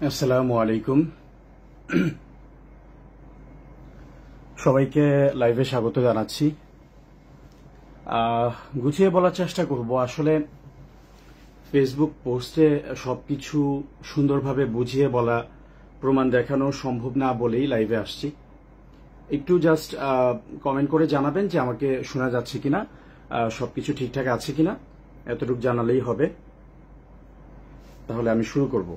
আসসালামু আলাইকুম। সবাইকে লাইভে স্বাগত জানাচ্ছি। গুছিয়ে বলার চেষ্টা করব। আসলে ফেসবুক পোস্টে সবকিছু সুন্দরভাবে বুঝিয়ে বলা, প্রমাণ দেখানো সম্ভব না বলেই লাইভে আসছি। একটু জাস্ট কমেন্ট করে জানাবেন যে আমাকে শোনা যাচ্ছে কিনা, সবকিছু ঠিকঠাক আছে কিনা, এতটুকু জানালেই হবে। তাহলে আমি শুরু করব।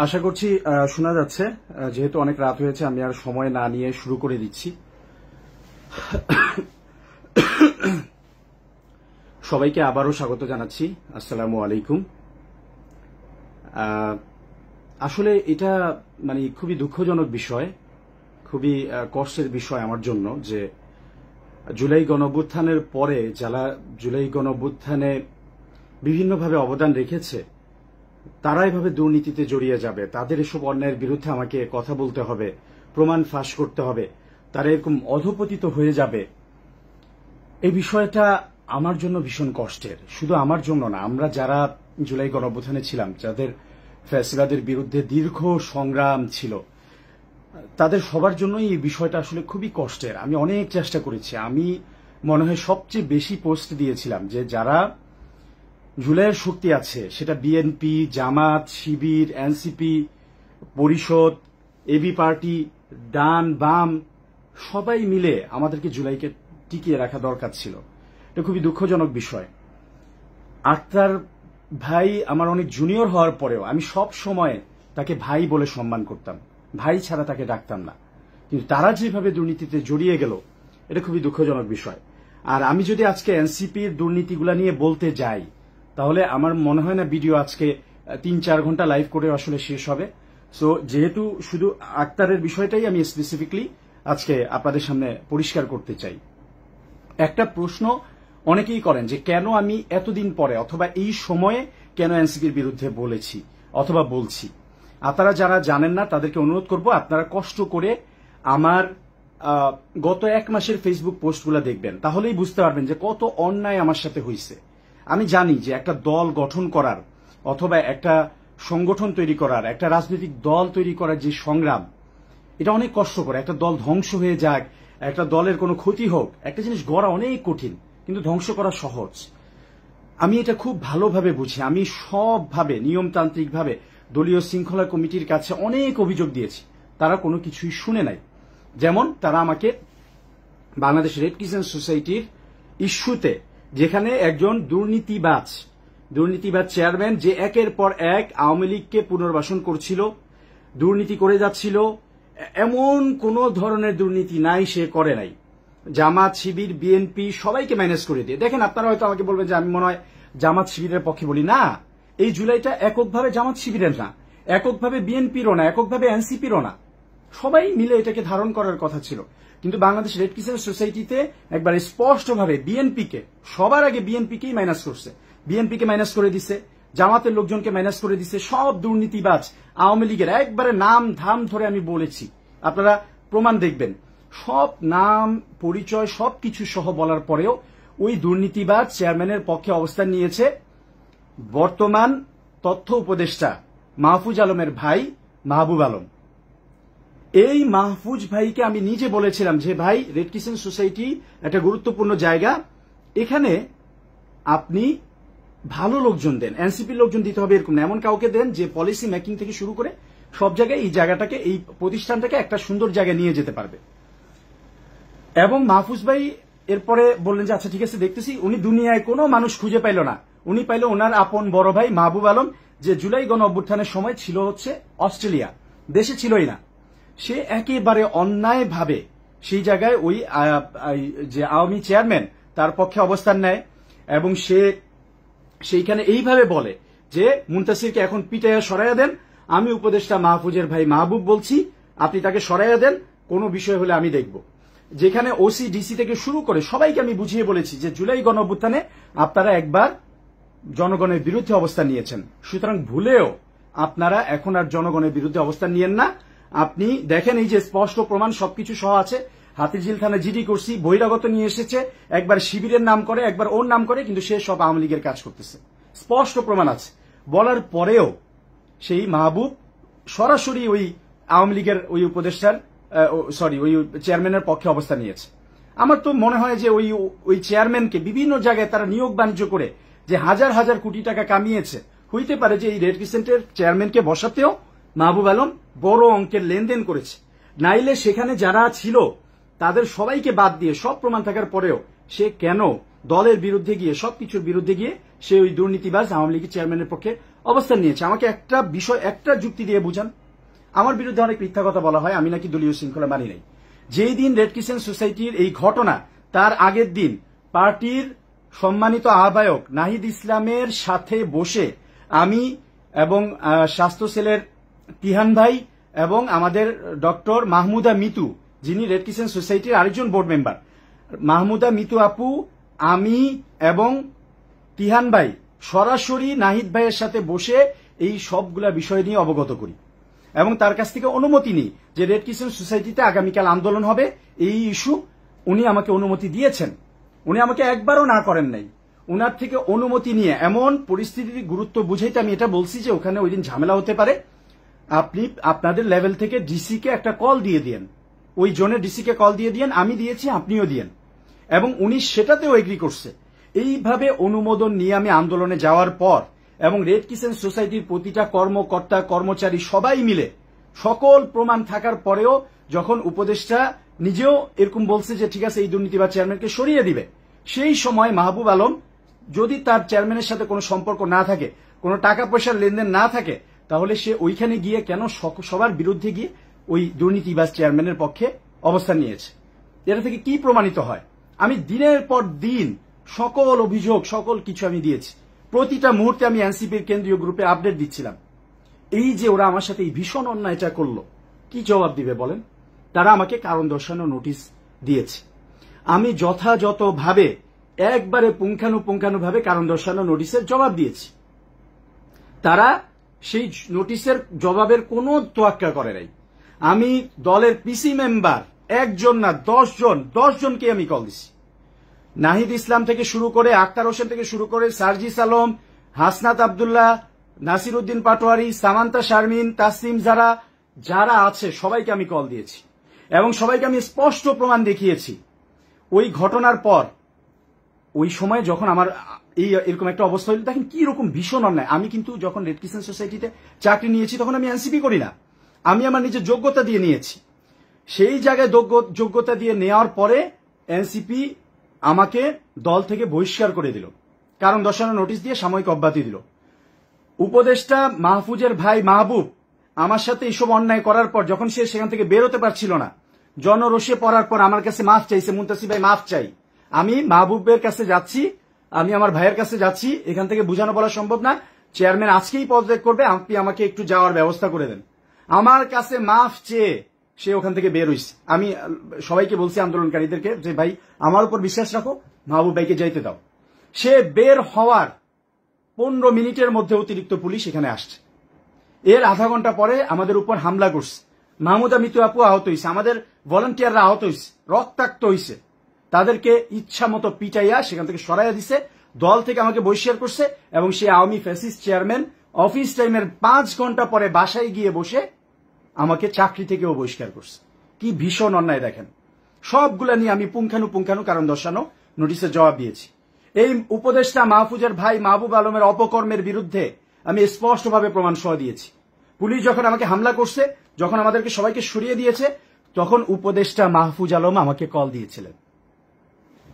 আশা করছি শোনা যাচ্ছে। যেহেতু অনেক রাত হয়েছে, আমি আর সময় না নিয়ে শুরু করে দিচ্ছি। সবাইকে আবারও স্বাগত জানাচ্ছি। আসসালামু আলাইকুম। আসলে এটা খুবই দুঃখজনক বিষয়, খুবই কষ্টের বিষয় আমার জন্য যে জুলাই গণঅভ্যুত্থানের পরে যারা জুলাই গণঅভ্যুত্থানে বিভিন্নভাবে অবদান রেখেছে তারা এভাবে দুর্নীতিতে জড়িয়ে যাবে। তাদের এসব অন্যায়ের বিরুদ্ধে আমাকে কথা বলতে হবে, প্রমাণ ফাঁস করতে হবে, তারা এরকম অধপতিত হয়ে যাবে। এই বিষয়টা আমার জন্য ভীষণ কষ্টের। শুধু আমার জন্য না, আমরা যারা জুলাই গণঅভ্যুত্থানে ছিলাম, যাদের ফ্যাসিবাদের বিরুদ্ধে দীর্ঘ সংগ্রাম ছিল, তাদের সবার জন্যই এই বিষয়টা আসলে খুবই কষ্টের। আমি অনেক চেষ্টা করেছি। আমি মনে হয় সবচেয়ে বেশি পোস্ট দিয়েছিলাম যে যারা জুলাইয়ের শক্তি আছে, সেটা বিএনপি, জামাত, শিবির, এনসিপি, পরিষদ, এবি পার্টি, ডান বাম, সবাই মিলে আমাদেরকে জুলাইকে টিকিয়ে রাখা দরকার ছিল। এটা খুবই দুঃখজনক বিষয়। আক্তার ভাই আমার অনেক জুনিয়র হওয়ার পরেও আমি সব সময় তাকে ভাই বলে সম্মান করতাম, ভাই ছাড়া তাকে ডাকতাম না। কিন্তু তারা যেভাবে দুর্নীতিতে জড়িয়ে গেল, এটা খুবই দুঃখজনক বিষয়। আর আমি যদি আজকে এনসিপির দুর্নীতিগুলা নিয়ে বলতে যাই, তাহলে আমার মনে হয় না ভিডিও আজকে ৩-৪ ঘন্টা লাইভ করে আসলে শেষ হবে। সো যেহেতু শুধু আক্তারের বিষয়টাই আমি স্পেসিফিকলি আজকে আপনাদের সামনে পরিষ্কার করতে চাই। একটা প্রশ্ন অনেকেই করেন যে কেন আমি এতদিন পরে অথবা এই সময়ে কেন এনসিপির বিরুদ্ধে বলেছি অথবা বলছি। আপনারা যারা জানেন না তাদেরকে অনুরোধ করব, আপনারা কষ্ট করে আমার গত 1 মাসের ফেসবুক পোস্টগুলো দেখবেন, তাহলেই বুঝতে পারবেন যে কত অন্যায় আমার সাথে হয়েছে। আমি জানি যে একটা দল গঠন করার অথবা একটা সংগঠন তৈরি করার, একটা রাজনৈতিক দল তৈরি করার যে সংগ্রাম, এটা অনেক কষ্টকর। একটা দল ধ্বংস হয়ে যাক, একটা দলের কোনো ক্ষতি হোক, একটা জিনিস গড়া অনেক কঠিন, কিন্তু ধ্বংস করা সহজ। আমি এটা খুব ভালোভাবে বুঝি। আমি সবভাবে নিয়মতান্ত্রিকভাবে দলীয় শৃঙ্খলা কমিটির কাছে অনেক অভিযোগ দিয়েছি, তারা কোনো কিছুই শুনে নাই। যেমন তারা আমাকে বাংলাদেশ রেড ক্রিসেন্ট সোসাইটির ইস্যুতে, যেখানে একজন দুর্নীতিবাজ চেয়ারম্যান যে একের পর এক আওয়ামী লীগকে পুনর্বাসন করছিল, দুর্নীতি করে যাচ্ছিল, এমন কোন ধরনের দুর্নীতি নাই সে করে নাই। জামাত, শিবির, বিএনপি সবাইকে ম্যানেজ করে দিয়ে। দেখেন, আপনারা হয়তো আমাকে বলবেন যে আমি মনে হয় জামাত শিবিরের পক্ষে বলি। না, এই জুলাইটা এককভাবে জামাত শিবিরের না, এককভাবে বিএনপিরও না, এককভাবে এনসিপিরও না, সবাই মিলে এটাকে ধারণ করার কথা ছিল। কিন্তু বাংলাদেশ রেড ক্রিসেন্ট সোসাইটিতে একবার স্পষ্টভাবে বিএনপিকে, সবার আগে বিএনপিকেই মাইনাস করছে, বিএনপিকে মাইনাস করে দিছে, জামাতের লোকজনকে মাইনাস করে দিছে। সব দুর্নীতিবাজ আওয়ামী লীগের একবারে নাম ধাম ধরে আমি বলেছি, আপনারা প্রমাণ দেখবেন। সব নাম পরিচয় সবকিছু সহ বলার পরেও ওই দুর্নীতিবাজ চেয়ারম্যানের পক্ষে অবস্থান নিয়েছে বর্তমান তথ্য উপদেষ্টা মাহফুজ আলমের ভাই মাহবুব আলম। এই মাহফুজ ভাইকে আমি নিজে বলেছিলাম যে ভাই, রেড ক্রিসেন্ট সোসাইটি একটা গুরুত্বপূর্ণ জায়গা, এখানে আপনি ভালো লোকজন দেন, এনসিপির লোকজন দিতে হবে এরকম না, এমন কাউকে দেন যে পলিসি মেকিং থেকে শুরু করে সব জায়গায় এই জায়গাটাকে, এই প্রতিষ্ঠানটাকে একটা সুন্দর জায়গায় নিয়ে যেতে পারবে। এবং মাহফুজ ভাই এরপরে বললেন যে আচ্ছা ঠিক আছে, দেখতেছি। উনি দুনিয়ায় কোনো মানুষ খুঁজে পাইল না, উনি পাইল ওনার আপন বড় ভাই মাহবুব আলম, যে জুলাই গণ অভ্যুত্থানের সময় ছিল হচ্ছে অস্ট্রেলিয়া, দেশে ছিলই না। সে একেবারে অন্যায়ভাবে সেই জায়গায় ওই যে আওয়ামী চেয়ারম্যান তার পক্ষে অবস্থান নেয় এবং সে সেইখানে এইভাবে বলে যে মুনতাসিরকে এখন পিটাইয়া সরাইয়া দেন, আমি উপদেষ্টা মাহফুজের ভাই মাহবুব বলছি, আপনি তাকে সরাইয়া দেন, কোনো বিষয় হলে আমি দেখব। যেখানে ওসি ডিসি থেকে শুরু করে সবাইকে আমি বুঝিয়ে বলেছি যে জুলাই গণ অভ্যুত্থানে আপনারা একবার জনগণের বিরুদ্ধে অবস্থান নিয়েছেন, সুতরাং ভুলেও আপনারা এখন আর জনগণের বিরুদ্ধে অবস্থান নিয়েন না। আপনি দেখেন, এই যে স্পষ্ট প্রমাণ সবকিছু সহ আছে। হাতিরঝিল থানায় জিডি করছি, বহিরাগত নিয়ে এসেছে, একবার শিবিরের নাম করে, একবার ওর নাম করে, কিন্তু সে সব আওয়ামী লীগের কাজ করতেছে। স্পষ্ট প্রমাণ আছে। বলার পরেও সেই মাহবুব সরাসরি ওই আওয়ামী লীগের ওই উপদেষ্টার ওই চেয়ারম্যানের পক্ষে অবস্থান নিয়েছে। আমার তো মনে হয় যে ওই চেয়ারম্যানকে বিভিন্ন জায়গায় তারা নিয়োগ বাণিজ্য করে যে হাজার হাজার কোটি টাকা কামিয়েছে, হইতে পারে যে এই রেড ক্রিসেন্টের চেয়ারম্যানকে বসাতেও মাহবুব আলম বড় অঙ্কের লেনদেন করেছে। নাইলে সেখানে যারা ছিল তাদের সবাইকে বাদ দিয়ে সব প্রমাণ থাকার পরেও সে কেন দলের বিরুদ্ধে গিয়ে, সবকিছুর বিরুদ্ধে গিয়ে সে ওই দুর্নীতিবাজ আওয়ামী লীগের চেয়ারম্যানের পক্ষে অবস্থান নিয়েছে? আমাকে একটা বিষয়, একটা যুক্তি দিয়ে বুঝান। আমার বিরুদ্ধে অনেক মিথ্যা কথা বলা হয়, আমি নাকি দলীয় শৃঙ্খলা মানি নাই। যেই দিন রেড ক্রিসেন্ট সোসাইটির এই ঘটনা, তার আগের দিন পার্টির সম্মানিত আহ্বায়ক নাহিদ ইসলামের সাথে বসে আমি এবং স্বাস্থ্য সেলের তিহান ভাই এবং আমাদের ডক্টর মাহমুদা মিতু, যিনি রেড ক্রিসেন্ট সোসাইটির আরেকজন বোর্ড মেম্বার, মাহমুদা মিতু আপু, আমি এবং তিহান ভাই সরাসরি নাহিদ ভাইয়ের সাথে বসে এই সবগুলা বিষয় নিয়ে অবগত করি এবং তার কাছ থেকে অনুমতি নিই যে রেড ক্রিসেন্ট সোসাইটিতে আগামীকাল আন্দোলন হবে, এই ইস্যু উনি আমাকে অনুমতি দিয়েছেন। উনি আমাকে একবারও না করেন নাই। উনার থেকে অনুমতি নিয়ে এমন পরিস্থিতির গুরুত্ব বুঝাইতে আমি এটা বলছি যে ওখানে ওই দিন ঝামেলা হতে পারে, আপনি আপনাদের লেভেল থেকে ডিসি কে একটা কল দিয়ে দিয়েন, ওই জোনের ডিসি কে কল দিয়ে দিয়েন, আমি দিয়েছি, আপনিও দিয়েন, এবং উনি সেটাতেও এগ্রি করছে। এইভাবে অনুমোদন নিয়ে আমি আন্দোলনে যাওয়ার পর এবং রেড ক্রিসেন্ট সোসাইটির প্রতিটা কর্মকর্তা কর্মচারী সবাই মিলে সকল প্রমাণ থাকার পরেও যখন উপদেষ্টা নিজেও এরকম বলছে যে ঠিক আছে এই দুর্নীতিবাজ চেয়ারম্যানকে সরিয়ে দিবে, সেই সময় মাহবুব আলম যদি তার চেয়ারম্যানের সাথে কোনো সম্পর্ক না থাকে, কোনো টাকা পয়সার লেনদেন না থাকে, তাহলে সে ওইখানে গিয়ে কেন সবার বিরুদ্ধে গিয়ে ওই দুর্নীতিবাজ চেয়ারম্যানের পক্ষে অবস্থান নিয়েছে? এটা থেকে কি প্রমাণিত হয়? আমি দিনের পর দিন সকল অভিযোগ, সকল কিছু আমি দিয়েছি। প্রতিটা মুহূর্তে আমি এনসিপির কেন্দ্রীয় গ্রুপে আপডেট দিচ্ছিলাম। এই যে ওরা আমার সাথে এই ভীষণ অন্যায়টা করলো, কি জবাব দিবে বলেন? তারা আমাকে কারণ দর্শানো নোটিশ দিয়েছে। আমি যথাযথভাবে একবারে পুঙ্খানুপুঙ্খানুভাবে কারণ দর্শানো নোটিশের জবাব দিয়েছি। তারা সেই নোটিশের জবাবের কোনো তোয়াক্কা করে নাই। আমি দলের পিসি মেম্বার একজন না 10 জনকে আমি কল দিছি। নাহিদ ইসলাম থেকে শুরু করে, আক্তার হোসেন থেকে শুরু করে, সার্জিস আলম, হাসনাত আব্দুল্লাহ, নাসির উদ্দিন পাটোয়ারি, সামান্তা শারমিন, তাসলিম, যারা আছে সবাইকে আমি কল দিয়েছি এবং সবাইকে আমি স্পষ্ট প্রমাণ দেখিয়েছি। ওই ঘটনার পর ওই সময় যখন আমার এরকম একটা অবস্থা হইল, দেখেন কি রকম ভীষণ অন্যায়। আমি কিন্তু যখন রেড ক্রিসেন্ট সোসাইটিতে চাকরি নিয়েছি তখন আমি এনসিপি করি না, আমি আমার নিজের যোগ্যতা দিয়ে নিয়েছি। সেই জায়গায় যোগ্যতা দিয়ে নেওয়ার পরে এনসিপি আমাকে দল থেকে বহিষ্কার করে দিল, কারণ দর্শানো নোটিশ দিয়ে সাময়িক অব্যাহতি দিল। উপদেষ্টা মাহফুজের ভাই মাহবুব আমার সাথে এইসব অন্যায় করার পর যখন সে সেখান থেকে বেরোতে পারছিল না, জনরোষে পড়ার পর আমার কাছে মাফ চাইছে, মুনতাসির ভাই মাফ চাই। আমি মাহবুবের কাছে যাচ্ছি, আমি আমার ভাইয়ের কাছে যাচ্ছি, এখান থেকে বুঝানো বলা সম্ভব না, চেয়ারম্যান আজকেই পদত্যাগ করবে, আপনি আমাকে একটু যাওয়ার ব্যবস্থা করে দেন। আমার কাছে মাফ চেয়ে সে ওখান থেকে বের হইছে। আমি সবাইকে বলছি, আন্দোলনকারীদেরকে, যে ভাই আমার উপর বিশ্বাস রাখো, মাহবুব ভাইকে যাইতে দাও। সে বের হওয়ার 15 মিনিটের মধ্যে অতিরিক্ত পুলিশ এখানে আসছে। এর আধা ঘন্টা পরে আমাদের উপর হামলা করছে। মাহমুদা মিতু আপু আহত হয়েছে, আমাদের ভলান্টিয়াররা আহত হয়েছে, রক্তাক্ত হয়েছে। তাদেরকে ইচ্ছা মতো পিটাইয়া সেখান থেকে সরাইয়া দিছে, দল থেকে আমাকে বহিষ্কার করছে এবং সে আওয়ামী ফ্যাসিস্ট চেয়ারম্যান অফিস টাইমের 5 ঘন্টা পরে বাসায় গিয়ে বসে আমাকে চাকরি থেকেও বহিষ্কার করছে। কি ভীষণ অন্যায় দেখেন। সবগুলা নিয়ে আমি পুঙ্খানু কারণ দর্শানো নোটিশের জবাব দিয়েছি। এই উপদেষ্টা মাহফুজের ভাই মাহবুব আলমের অপকর্মের বিরুদ্ধে আমি স্পষ্টভাবে প্রমাণ সহ দিয়েছি। পুলিশ যখন আমাকে হামলা করছে, যখন আমাদেরকে সবাইকে সরিয়ে দিয়েছে, তখন উপদেষ্টা মাহফুজ আলম আমাকে কল দিয়েছিলেন,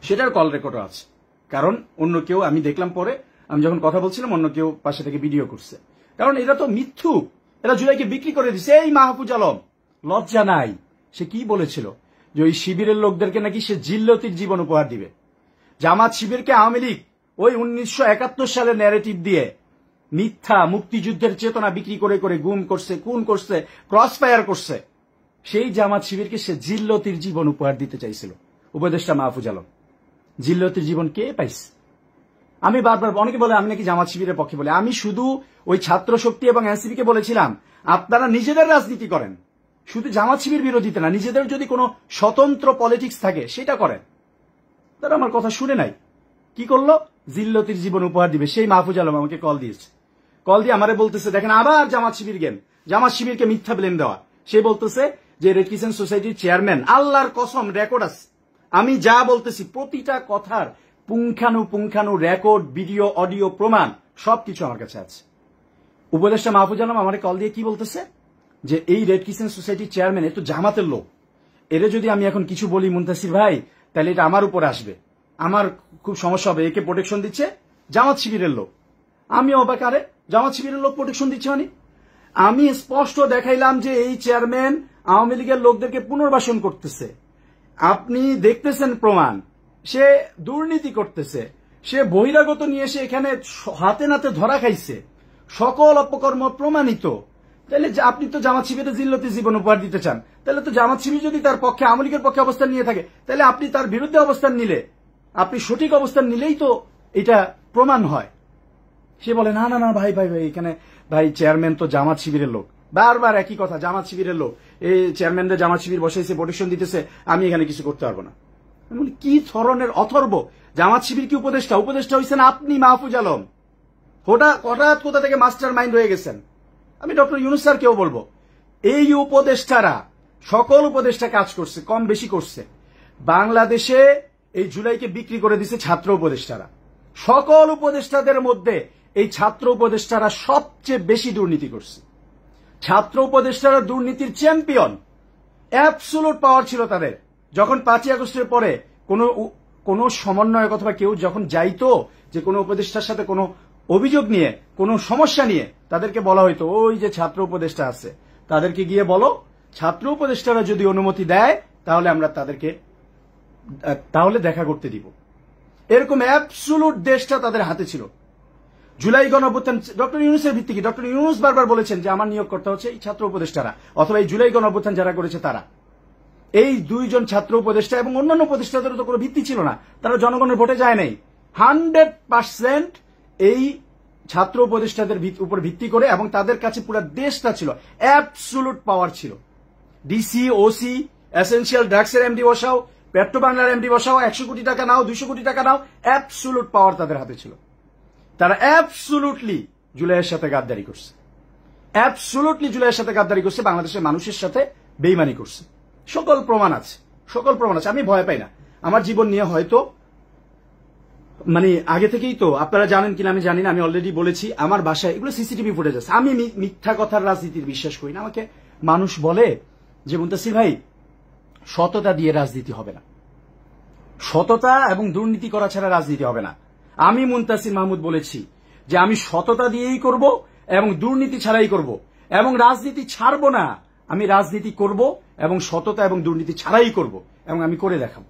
সেটার কল রেকর্ডও আছে। কারণ অন্য কেউ, আমি দেখলাম পরে, আমি যখন কথা বলছিলাম অন্য কেউ পাশে থেকে ভিডিও করছে। কারণ এরা তো মিথ্যু, এরা জুলাইকে বিক্রি করে দিচ্ছে। এই মাহফুজ আলম লজ্জা নাই? সে কি বলেছিল যে ওই শিবিরের লোকদেরকে নাকি সে জিল্লতির জীবন উপহার দিবে। জামাত শিবিরকে আওয়ামী লীগ ওই 1971 সালের ন্যারেটিভ দিয়ে মিথ্যা মুক্তিযুদ্ধের চেতনা বিক্রি করে করে গুম করছে, খুন করছে, ক্রস ফায়ার করছে। সেই জামাত শিবিরকে সে জিল্লতির জীবন উপহার দিতে চাইছিল উপদেষ্টা মাহফুজ আলম। জিল্লতির জীবন কে পাইছে? আমি বারবার, অনেকে বলে আমি নাকি জামাত শিবিরের পক্ষে বলে, আমি শুধু ওই ছাত্র শক্তি এবং এনসিপি কে বলেছিলাম আপনারা নিজেদের রাজনীতি করেন, শুধু জামাত শিবির বিরোধিতা না, নিজেদের যদি কোনো স্বতন্ত্র পলিটিক্স থাকে সেটা করেন। তারা আমার কথা শুনে নাই, কি করলো, জিল্লতির জীবন উপহার দিবে। সেই মাহফুজ আলম আমাকে কল দিয়েছে, কল দিয়ে আমারে বলতেছে দেখেন আবার জামাত শিবির গেম, জামাত শিবিরকে মিথ্যা ব্লেম দেওয়া। সে বলতেছে যে রেড ক্রিসেন্ট সোসাইটির চেয়ারম্যান, আল্লাহর কসম রেকর্ড আছে, আমি যা বলতেছি প্রতিটা কথার পুঙ্খানু রেকর্ড, ভিডিও, অডিও, প্রমাণ সবকিছু আমার কাছে আছে। উপদেষ্টা মাহফুজ আলম আমারে কল দিয়ে কি বলতেছে যে এই রেড ক্রিসেন্ট সোসাইটির চেয়ারম্যান এ তো জামাতের লোক, এরে যদি আমি এখন কিছু বলি মুনতাসির ভাই তাহলে এটা আমার উপর আসবে, আমার খুব সমস্যা হবে, একে প্রোটেকশন দিচ্ছে জামাত শিবিরের লোক। আমি অবাক, আরে জামাত শিবিরের লোক প্রোটেকশন দিচ্ছে মানে? আমি স্পষ্ট দেখাইলাম যে এই চেয়ারম্যান আওয়ামী লীগের লোকদেরকে পুনর্বাসন করতেছে, আপনি দেখতেছেন প্রমাণ, সে দুর্নীতি করতেছে, সে বহিরাগত নিয়ে এসে এখানে হাতে নাতে ধরা খাইছে, সকল অপকর্ম প্রমাণিত। তাহলে আপনি তো জামাত শিবিরের জিল্লতি জীবন উপহার দিতে চান, তাহলে তো জামাত শিবির যদি তার পক্ষে, আওয়ামী লীগের পক্ষে অবস্থান নিয়ে থাকে, তাহলে আপনি তার বিরুদ্ধে অবস্থান নিলে, আপনি সঠিক অবস্থান নিলেই তো এটা প্রমাণ হয়। সে বলে না না না ভাই ভাই ভাই, এখানে ভাই চেয়ারম্যান তো জামাত শিবিরের লোক, বারবার একই কথা, জামাত শিবিরের লোক, এই চেয়ারম্যানদের জামাত শিবির বসাইছে, প্রোটেকশন দিতেছে, আমি এখানে কিছু করতে পারবো না। কি ধরনের অথর্ব! জামাত শিবির কি উপদেষ্টা? উপদেষ্টা হয়েছেন আপনি মাহফুজ আলম। হঠাৎ কোথা থেকে মাস্টার মাইন্ড হয়ে গেছেন। আমি ডক্টর ইউনূস স্যারকেও বলবো, এই উপদেষ্টারা, সকল উপদেষ্টা কাজ করছে, কম বেশি করছে। বাংলাদেশে এই জুলাইকে বিক্রি করে দিছে ছাত্র উপদেষ্টারা। সকল উপদেষ্টাদের মধ্যে এই ছাত্র উপদেষ্টারা সবচেয়ে বেশি দুর্নীতি করছে। ছাত্র উপদেষ্টারা দুর্নীতির চ্যাম্পিয়ন, অ্যাবসোলুট পাওয়ার ছিল তাদের। যখন 5ই আগস্টের পরে কোনো সমন্বয়ক অথবা কেউ যখন যাইতো যে কোনো উপদেষ্টার সাথে কোনো অভিযোগ নিয়ে, কোনো সমস্যা নিয়ে, তাদেরকে বলা হইতো ওই যে ছাত্র উপদেষ্টা আছে, তাদেরকে গিয়ে বলো, ছাত্র উপদেষ্টারা যদি অনুমতি দেয় তাহলে আমরা তাহলে দেখা করতে দিব। এরকম অ্যাবসোলুট দেশটা তাদের হাতে ছিল। জুলাই গণঅভ্যুত্থান ডক্টর ইউনূসের ভিত্তি কি? ডক্টর ইউনূস বারবার বলেছেন যে আমার নিয়োগকর্তা হচ্ছে এই ছাত্র উপদেষ্টারা, অথবা এই জুলাই গণঅভ্যুত্থান যারা করেছে তারা। এই 2 জন ছাত্র উপদেষ্টা এবং অন্যান্য উপদেষ্টাদেরও তো কোনো ভিত্তি ছিল না, তারা জনগণের ভোটে যায় নাই। 100% এই ছাত্র উপদেষ্টাদের উপর ভিত্তি করে, এবং তাদের কাছে পুরো দেশটা ছিল, অ্যাবসোলুট পাওয়ার ছিল। ডিসি, ওসি, এসেনশিয়াল ড্রাগসের এমডি বসাও, পেট্রো বাংলার এমডি বসাও, 100 কোটি টাকা নাও, 200 কোটি টাকা নাও, অ্যাবসোলুট পাওয়ার তাদের হাতে ছিল। তারা অ্যাবসোলুটলি জুলাইয়ের সাথে গাদ্দারি করছে, অ্যাবসোলুটলি জুলাইয়ের সাথে গাদ্দারি করছে, বাংলাদেশের মানুষের সাথে বেইমানি করছে। সকল প্রমাণ আছে, সকল প্রমাণ আছে। আমি ভয় পাই না। আমার জীবন নিয়ে হয়তো আগে থেকেই তো আপনারা জানেন কিনা আমি জানি না, আমি অলরেডি বলেছি আমার বাসায় এগুলো সিসিটিভি ফুটেজ আছে। আমি মিথ্যা কথার রাজনীতির বিশ্বাস করি না। আমাকে মানুষ বলে যে মুনতাসির ভাই সততা দিয়ে রাজনীতি হবে না, সততা এবং দুর্নীতি করা ছাড়া রাজনীতি হবে না। আমি মুনতাসির মাহমুদ বলেছি যে আমি সততা দিয়েই করব এবং দুর্নীতি ছাড়াই করব, এবং রাজনীতি ছাড়বো না। আমি রাজনীতি করব এবং সততা এবং দুর্নীতি ছাড়াই করব, এবং আমি করে দেখাবো।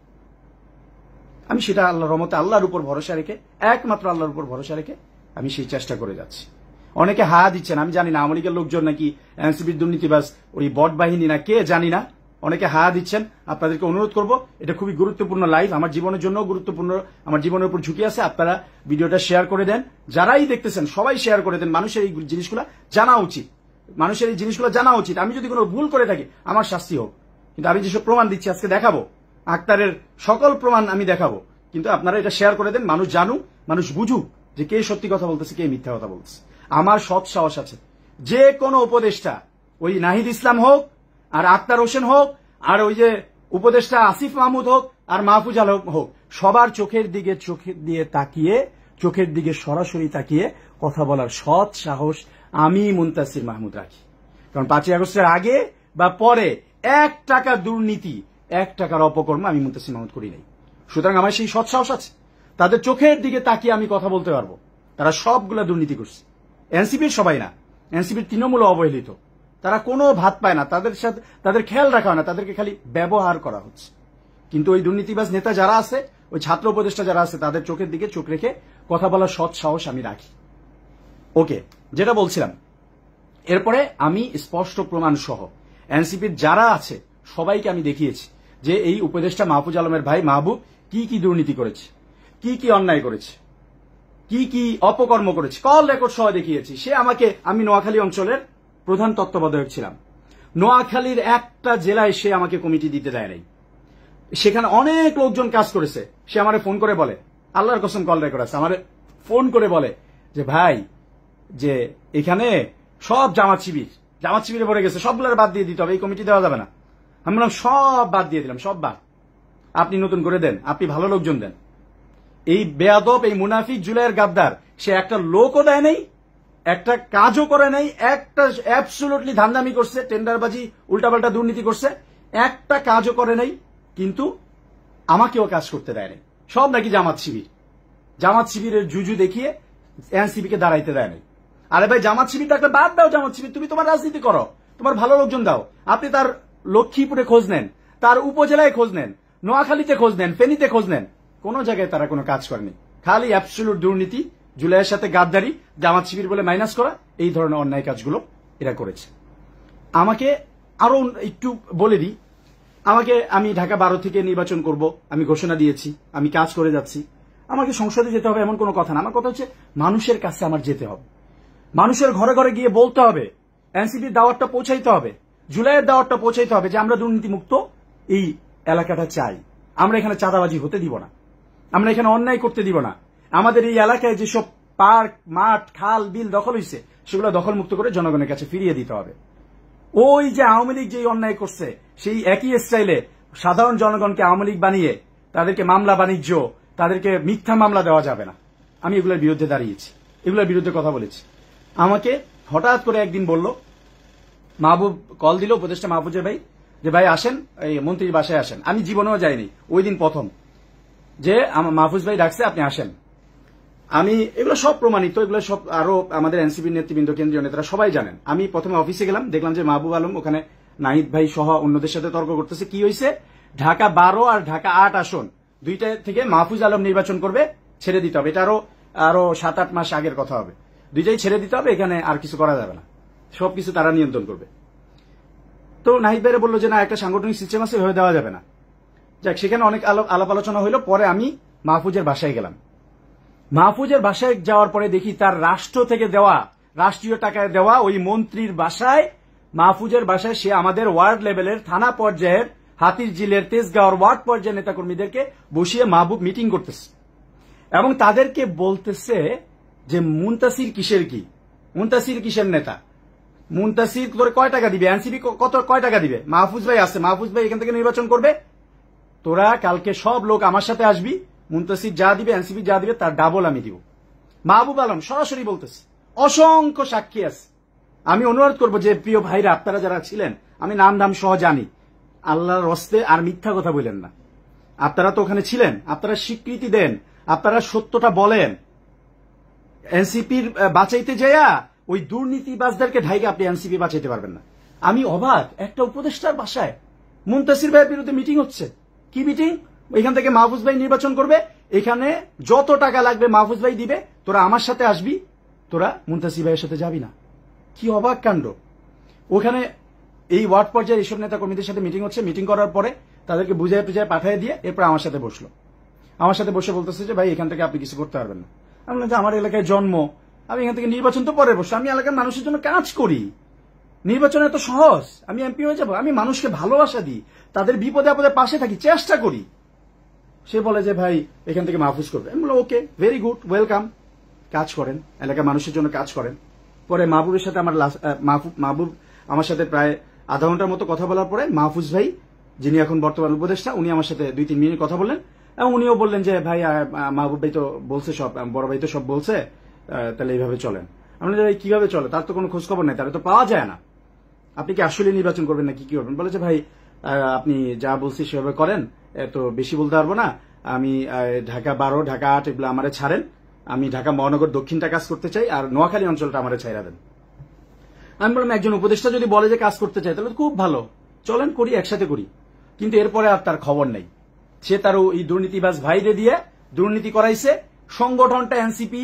আমি সেটা আল্লাহর রহমতে, আল্লাহর উপর ভরসা রেখে, একমাত্র আল্লাহর উপর ভরসা রেখে আমি সেই চেষ্টা করে যাচ্ছি। অনেকে হা দিচ্ছেন, আমি জানি না আওয়ামী লীগের লোকজন নাকি এনসিপির দুর্নীতিবাজ, ওই বট বাহিনী না কে জানি না, অনেকে হা দিচ্ছেন। আপনাদেরকে অনুরোধ করব, এটা খুবই গুরুত্বপূর্ণ লাইভ, আমার জীবনের জন্য গুরুত্বপূর্ণ, আমার জীবনের উপর ঝুঁকি আছে। আপনারা ভিডিওটা শেয়ার করে দেন, যারাই দেখতেছেন সবাই শেয়ার করে দেন। মানুষের এই জিনিসগুলো জানা উচিত, মানুষের এই জিনিসগুলো জানা উচিত। আমি যদি কোনো ভুল করে থাকি আমার শাস্তি হোক, কিন্তু আমি যেসব প্রমাণ দিচ্ছি আজকে দেখাবো, আক্তারের সকল প্রমাণ আমি দেখাবো, কিন্তু আপনারা এটা শেয়ার করে দেন, মানুষ জানুক, মানুষ বুঝুক যে কে সত্যি কথা বলতেছে, কে মিথ্যা কথা বলতেছে। আমার সৎ সাহস আছে, যে কোনো উপদেষ্টা, ওই নাহিদ ইসলাম হোক আর আক্তার হোসেন হোক আর ওই যে উপদেষ্টা আসিফ মাহমুদ হোক আর মাহফুজ আলম হোক, সবার চোখের দিকে সরাসরি তাকিয়ে কথা বলার সৎ সাহস আমি মুনতাসির মাহমুদ রাখি। কারণ 5ই আগস্টের আগে বা পরে 1 টাকা দুর্নীতি, 1 টাকার অপকর্ম আমি মুনতাসির মাহমুদ করি নাই। সুতরাং আমার সেই সৎ সাহস আছে, তাদের চোখের দিকে তাকিয়ে আমি কথা বলতে পারবো। তারা সবগুলা দুর্নীতি করছে, এনসিপির সবাই না, এনসিপির তৃণমূল অবহেলিত, তারা কোনো ভাত পায় না, তাদের সাথে তাদের খেয়াল রাখা হয় না, তাদেরকে খালি ব্যবহার করা হচ্ছে। কিন্তু ওই দুর্নীতিবাজ নেতা যারা আছে, ওই ছাত্র উপদেষ্টা যারা আছে, তাদের চোখের দিকে চোখ রেখে কথা বলার সৎ সাহস আমি রাখি। ওকে, যেটা বলছিলাম, এরপরে আমি স্পষ্ট প্রমাণ সহ এনসিপির যারা আছে সবাইকে আমি দেখিয়েছি যে এই উপদেষ্টা মাহফুজ আলমের ভাই মাহবুব কি কি দুর্নীতি করেছে, কি কি অন্যায় করেছে, কি কি অপকর্ম করেছে, কল রেকর্ড সহ দেখিয়েছি। সে আমাকে, আমি নোয়াখালী অঞ্চলের প্রধান তত্ত্বাবধায়ক ছিলাম, নোয়াখালীর একটা জেলায় সে আমাকে কমিটি দিতে দেয় নাই। সেখানে অনেক লোকজন কাজ করেছে। সে আমারে ফোন করে বলে, আল্লাহর কসম কল রেকর্ড আছে, আমারে ফোন করে বলে যে ভাই, যে এখানে সব জামাত শিবিরে ভরে গেছে, সবগুলোর বাদ দিয়ে দিতে হবে, এই কমিটি দেওয়া যাবে না। আমি বললাম সব বাদ দিয়ে দিলাম, সব বাদ, আপনি নতুন করে দেন, আপনি ভালো লোকজন দেন। এই বেয়াদব, এই মুনাফিক জুলাইয়ের গাদ্দার, সে একটা লোকও দেয় নাই, একটা কাজও করে নাই, একটা অ্যাবসলুটলি ধান্দামি করছে, টেন্ডারবাজি, উল্টাপাল্টা দুর্নীতি করছে, একটা কাজও করে নাই, কিন্তু আমাকেও কাজ করতে দেয় নাই। সব নাকি জামাত শিবিরের জুজু দেখিয়ে এনসিপি কে দাঁড়াইতে দেয় নাই। আরে ভাই, জামাত শিবির থাকলে বাদ দাও, জামাত শিবির, তুমি তোমার রাজনীতি করো, তোমার ভালো লোকজন দাও। আপনি তার লক্ষ্মীপুরে খোঁজ নেন, তার উপজেলায় খোঁজ নেন, নোয়াখালীতে খোঁজ নেন, ফেনীতে খোঁজ নেন, কোন জায়গায় তারা কোনো কাজ করেনি। খালি অ্যাবসলিউট দুর্নীতি, জুলাইয়ের সাথে গাদ্দারি, জামাত শিবির বলে মাইনাস করা, এই ধরনের অন্যায় কাজগুলো এরা করেছে। আমাকে আরো একটু বলে দিই, আমি ঢাকা 12 থেকে নির্বাচন করব, আমি ঘোষণা দিয়েছি, আমি কাজ করে যাচ্ছি। আমাকে সংসদে যেতে হবে এমন কোনো কথা না। আমার কথা হচ্ছে মানুষের কাছে আমার যেতে হবে, মানুষের ঘরে ঘরে গিয়ে বলতে হবে, এনসিপির দাওয়াতটা পৌঁছাইতে হবে, জুলাইয়ের দাওয়াতটা পৌঁছাইতে হবে যে আমরা দুর্নীতিমুক্ত এই এলাকাটা চাই, আমরা এখানে চাঁদাবাজি হতে দিব না, আমরা এখানে অন্যায় করতে দিব না। আমাদের এই এলাকায় যেসব পার্ক, মাঠ, খাল, বিল দখল হয়েছে, সেগুলো দখলমুক্ত করে জনগণের কাছে ফিরিয়ে দিতে হবে। ওই যে আওয়ামী লীগ যে অন্যায় করছে, সেই একই স্টাইলে সাধারণ জনগণকে আওয়ামী লীগ বানিয়ে তাদেরকে মামলা বাণিজ্য, তাদেরকে মিথ্যা মামলা দেওয়া যাবে না। আমি এগুলোর বিরুদ্ধে দাঁড়িয়েছি, এগুলোর বিরুদ্ধে কথা বলেছি। আমাকে হঠাৎ করে একদিন বলল, মাহবুব কল দিল, উপদেষ্টা মাহফুজের ভাই, যে ভাই আসেন, এই মন্ত্রীর বাসায় আসেন। আমি জীবনেও যাইনি, ওই দিন প্রথম যে আমার মাহফুজ ভাই ডাকছে, আপনি আসেন। আমি এগুলো সব প্রমাণিত, এগুলো সব আরো আমাদের এনসিপির নেতৃবৃন্দ, কেন্দ্রীয় নেতারা সবাই জানেন। আমি প্রথমে অফিসে গেলাম, দেখলাম যে মাহবুব আলম ওখানে নাহিদ ভাই সহ অন্যদের সাথে তর্ক করতেছে। কি হয়েছে? ঢাকা 12 আর ঢাকা 8 আসন দুইটা থেকে মাহফুজ আলম নির্বাচন করবে, ছেড়ে দিতে হবে। এটা আরো 7-8 মাস আগের কথা হবে। দুইটাই ছেড়ে দিতে হবে, এখানে আর কিছু করা যাবে না, সবকিছু তারা নিয়ন্ত্রণ করবে। তো নাহিদ ভাইরা বললো যে না, একটা সাংগঠনিক সিস্টেম আছে, এভাবে দেওয়া যাবে না। যাক, সেখানে অনেক আলাপ আলোচনা হইলো। পরে আমি মাহফুজের বাসায় গেলাম। মাহফুজের বাসায় যাওয়ার পরে দেখি তার রাষ্ট্র থেকে দেওয়া, রাষ্ট্রীয় টাকায় দেওয়া ওই মন্ত্রীর বাসায়, মাহফুজের বাসায় সে আমাদের ওয়ার্ড লেভেলের, থানা পর্যায়ের, হাতিরঝিলের, তেজগাঁওর ওয়ার্ড পর্যায়ের নেতাকর্মীদেরকে বসিয়ে মাহবুব মিটিং করতেছে এবং তাদেরকে বলতেছে যে মুনতাসির কিসের নেতা, মুনতাসির তোর কয় টাকা দিবে, এনসিপি কয় টাকা দিবে, মাহফুজ ভাই আছে, মাহফুজ ভাই এখান থেকে নির্বাচন করবে, তোরা কালকে সব লোক আমার সাথে আসবি, মুনতাসির যা দিবে, এনসিপি যা দিবে তার ডাবল আমি দিব। মাহবুব আলম সরাসরি বলতেছে, অসংখ্য সাক্ষী আছে। আমি অনুরোধ করবো যে প্রিয় ভাইরা, আপনারা যারা ছিলেন, আমি নাম দাম সহ জানি, আল্লাহর হস্তে আর মিথ্যা কথা বললেন না। আপনারা তো ওখানে ছিলেন, আপনারা স্বীকৃতি দেন, আপনারা সত্যটা বলেন। এনসিপির বাঁচাইতে যাইয়া ওই দুর্নীতিবাজদেরকে ঢাইকে আপনি এনসিপি বাঁচাইতে পারবেন না। আমি অবাক, একটা উপদেষ্টার বাসায় মুনতাসির ভাইয়ের বিরুদ্ধে মিটিং হচ্ছে। কি মিটিং? এখান থেকে মাহফুজ ভাই নির্বাচন করবে, এখানে যত টাকা লাগবে মাহফুজ ভাই দিবে, তোরা আমার সাথে আসবি, তোরা মুনতাসির ভাইয়ের সাথে যাবি না। কি অবাক কাণ্ড! ওখানে এই ওয়ার্ড পর্যায়ে এইসব নেতা কর্মীদের সাথে মিটিং হচ্ছে। মিটিং করার পরে তাদেরকে বুঝায় পাঠিয়ে দিয়ে এরপর আমার সাথে বসলো। আমার সাথে বসে বলতেছে যে ভাই, এখান থেকে আপনি কিছু করতে পারবেন না। আমি বললাম যে আমার এলাকায় জন্ম, আমি এখান থেকে নির্বাচন তো পরে বসে, আমি এলাকার মানুষের জন্য কাজ করি, নির্বাচন এত সহজ, আমি এমপি হয়ে যাব? আমি মানুষকে ভালোবাসা দিই, তাদের বিপদে আপদে পাশে থাকি, চেষ্টা করি। সে বলে যে ভাই, এখান থেকে মাহফুজ করবে। আমি বললাম ওকে, ভেরি গুড, ওয়েলকাম, কাজ করেন, এলাকার মানুষের জন্য কাজ করেন। পরে মাহবুবের সাথে মাহবুব আমার সাথে প্রায় আধা ঘন্টার মতো কথা বলার পরে মাহফুজ ভাই, যিনি এখন বর্তমান উপদেষ্টা, উনি আমার সাথে 2-3 মিনিট কথা বললেন এবং উনিও বললেন যে ভাই, মাহবুব ভাই তো বলছে সব, বড় ভাই তো সব বলছে, তাহলে এইভাবে চলেন। আমরা কিভাবে চলে, তার তো কোনো খোঁজ খবর নেই, তার তো পাওয়া যায় না, আপনি কি আসলে নির্বাচন করবেন না কি করবেন? বলে যে ভাই, আপনি যা বলছি সেভাবে করেন, এত বেশি বলতে পারবো না, আমি ঢাকা 12, ঢাকা 8 এগুলো আমারে ছাড়েন, আমি ঢাকা মহানগর দক্ষিণটা কাজ করতে চাই, আর নোয়াখালী অঞ্চলটা আমারে ছাইরা দেন। আমি বললাম একজন উপদেষ্টা যদি বলে যে কাজ করতে চাই, তাহলে খুব ভালো, চলেন করি, একসাথে করি। কিন্তু এরপরে আর তার খবর নেই। সে তার ওই দুর্নীতিবাজ ভাইরে দিয়ে দুর্নীতি করাইছে। সংগঠনটা এনসিপি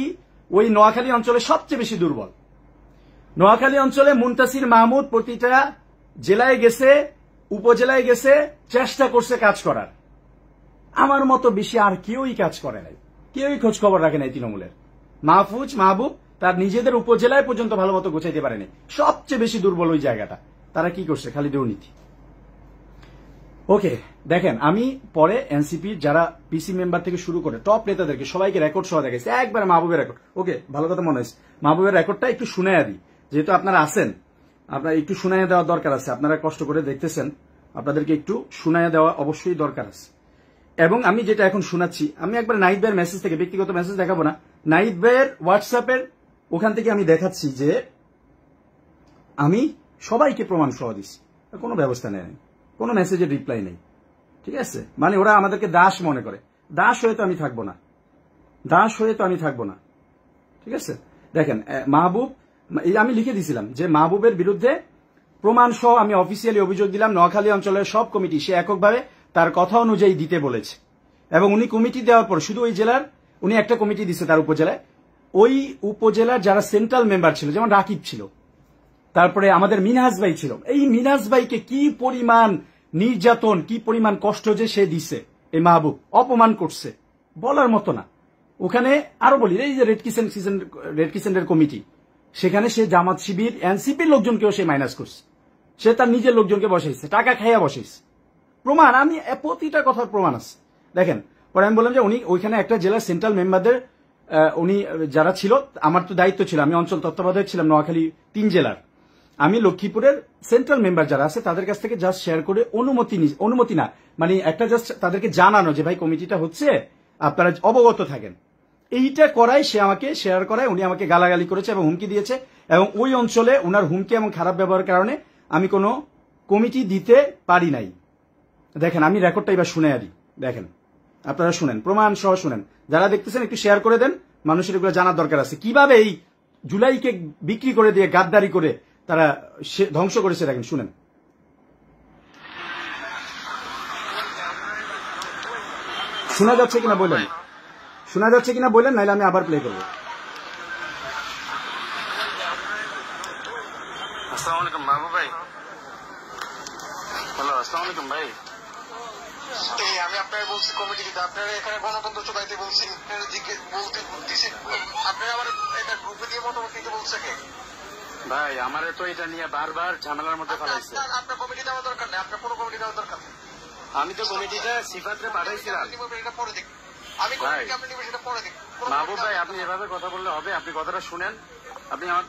ওই নোয়াখালী অঞ্চলে সবচেয়ে বেশি দুর্বল। নোয়াখালী অঞ্চলে মুনতাসির মাহমুদ প্রতিটা জেলায় গেছে, উপজেলায় গেছে, চেষ্টা করছে কাজ করার। আমার মতো বেশি আর কেউই কাজ করে নাই, কেউই খোঁজ খবর রাখে নাই তৃণমূলের। মাহবুব তার নিজেদের উপজেলায় পর্যন্ত ভালো মতো গোছাইতে পারেনি। সবচেয়ে বেশি দুর্বল ওই জায়গাটা। তারা কি করছে? খালি দুর্নীতি। ওকে, দেখেন আমি পরে এনসিপির যারা পিসি মেম্বার থেকে শুরু করে টপ নেতাদেরকে সবাইকে রেকর্ড সহ দেখাইছে, একবারে মাহবুবের রেকর্ড। ওকে, ভালো কথা মনে হয়েছে, মাহবুবের রেকর্ডটা একটু শুনাইয়া দিই, যেহেতু আপনারা আছেন, আপনার একটু শুনাইয়া দেওয়া দরকার আছে। আপনারা কষ্ট করে দেখতেছেন, আপনাদেরকে একটু শুনাইয়া দেওয়া অবশ্যই দরকার আছে। এবং আমি যেটা এখন শোনাচ্ছি, আমি একবার নাহিদ ভাইয়ের মেসেজ থেকে, ব্যক্তিগত মেসেজ দেখাবো না, নাহিদ ভাইয়ের হোয়াটসঅ্যাপের ওখান থেকে আমি দেখাচ্ছি যে আমি সবাইকে প্রমাণ সহ দিচ্ছি, কোনো ব্যবস্থা নেই, কোনো মেসেজের রিপ্লাই নেই। ঠিক আছে, মানে ওরা আমাদেরকে দাস মনে করে। দাস হয়ে তো আমি থাকবো না, দাস হয়ে তো আমি থাকবো না। ঠিক আছে, দেখেন মাহবুব, আমি লিখে দিয়েছিলাম যে মাহবুবের বিরুদ্ধে প্রমাণ সহ আমি অফিসিয়ালি অভিযোগ দিলাম। নোয়াখালী অঞ্চলের সব কমিটি সে এককভাবে তার কথা অনুযায়ী দিতে বলেছে, এবং উনি কমিটি দেওয়ার পর শুধু ওই জেলার উনি একটা কমিটি দিচ্ছে তার উপজেলায়, ওই উপজেলার যারা সেন্ট্রাল মেম্বার ছিল, যেমন রাকিব ছিল, তারপরে আমাদের মিনহাজ ভাই ছিল, এই মিনহাজ ভাইকে কি পরিমাণ নির্যাতন, কি পরিমাণ কষ্ট যে সে দিছে, এই মাহবুব অপমান করছে বলার মতো না। ওখানে আরো বলি, এই যে রেড কিসেন্টের কমিটি, সেখানে সে জামাত শিবির এনসিপির লোকজনকেও সে মাইনাস করছে, সে তার নিজের লোকজনকে বসাইছে, টাকা খাইয়া বসাইছে। প্রমাণ, আমি প্রতিটা কথার প্রমাণ আছে। দেখেন, পরে আমি বললাম যে উনি ওইখানে একটা জেলার সেন্ট্রাল মেম্বারদের উনি যারা ছিল, আমার তো দায়িত্ব ছিল, আমি অঞ্চল তত্ত্বাবধায়ক ছিলাম নোয়াখালী 3 জেলার, আমি লক্ষ্মীপুরের সেন্ট্রাল মেম্বার যারা আছে তাদের কাছ থেকে জাস্ট শেয়ার করে অনুমতি না, মানে একটা জাস্ট তাদেরকে জানানো যে ভাই কমিটিটা হচ্ছে, আপনারা অবগত থাকেন, এইটা করাই সে আমাকে শেয়ার করায়। উনি আমাকে গালাগালি করেছে এবং হুমকি দিয়েছে, এবং ওই অঞ্চলে ওনার হুমকি এবং খারাপ ব্যবহারের কারণে আমি কোনো কমিটি দিতে পারি নাই। দেখেন, আমি রেকর্ডটা এবার শুনে আদি, দেখেন আপনারা শুনেন, প্রমাণ সহ শুনেন, যারা দেখতেছেন একটু শেয়ার করে দেন, মানুষের এগুলো জানার দরকার আছে, কিভাবে এই জুলাইকে বিক্রি করে দিয়ে গাদ্দারি করে তারা ধ্বংস করেছে। দেখেন, শুনেন। শোনা যাচ্ছে কিনা বললেন, শোনা যাচ্ছে কিনা বললেন, নাহলে আমি আবার প্লে করবো। আসসালামু আলাইকুম মাহবুব ভাই। হ্যালো, আসসালামু আলাইকুম ভাই। আমি আপনার বলছি কমিটি দিতে, আপনারা এখানে গণতন্ত্র চোখাইতে বলছি, বলতে দিচ্ছেন, আপনারা আবার এটা গ্রুপে দিয়ে মতামত দিতে বলছে কে? ভাই আমার তো এটা নিয়ে বারবার ঝামেলার মধ্যে ফেলাইছে। আপনার কমিটি দেওয়া দরকার নেই, আপনার কোনো কমিটি দেওয়া দরকার নেই। আমি তো কমিটিটা সিফাতরে পাঠাইছিলাম। এটা পরে দেখ, আমি কমিটি আপনি নিবেন সেটা পরে দেখ। মাহবুব ভাই, আপনি এভাবে কথা বললে হবে? আপনি কথাটা শুনেন, আপনি আমার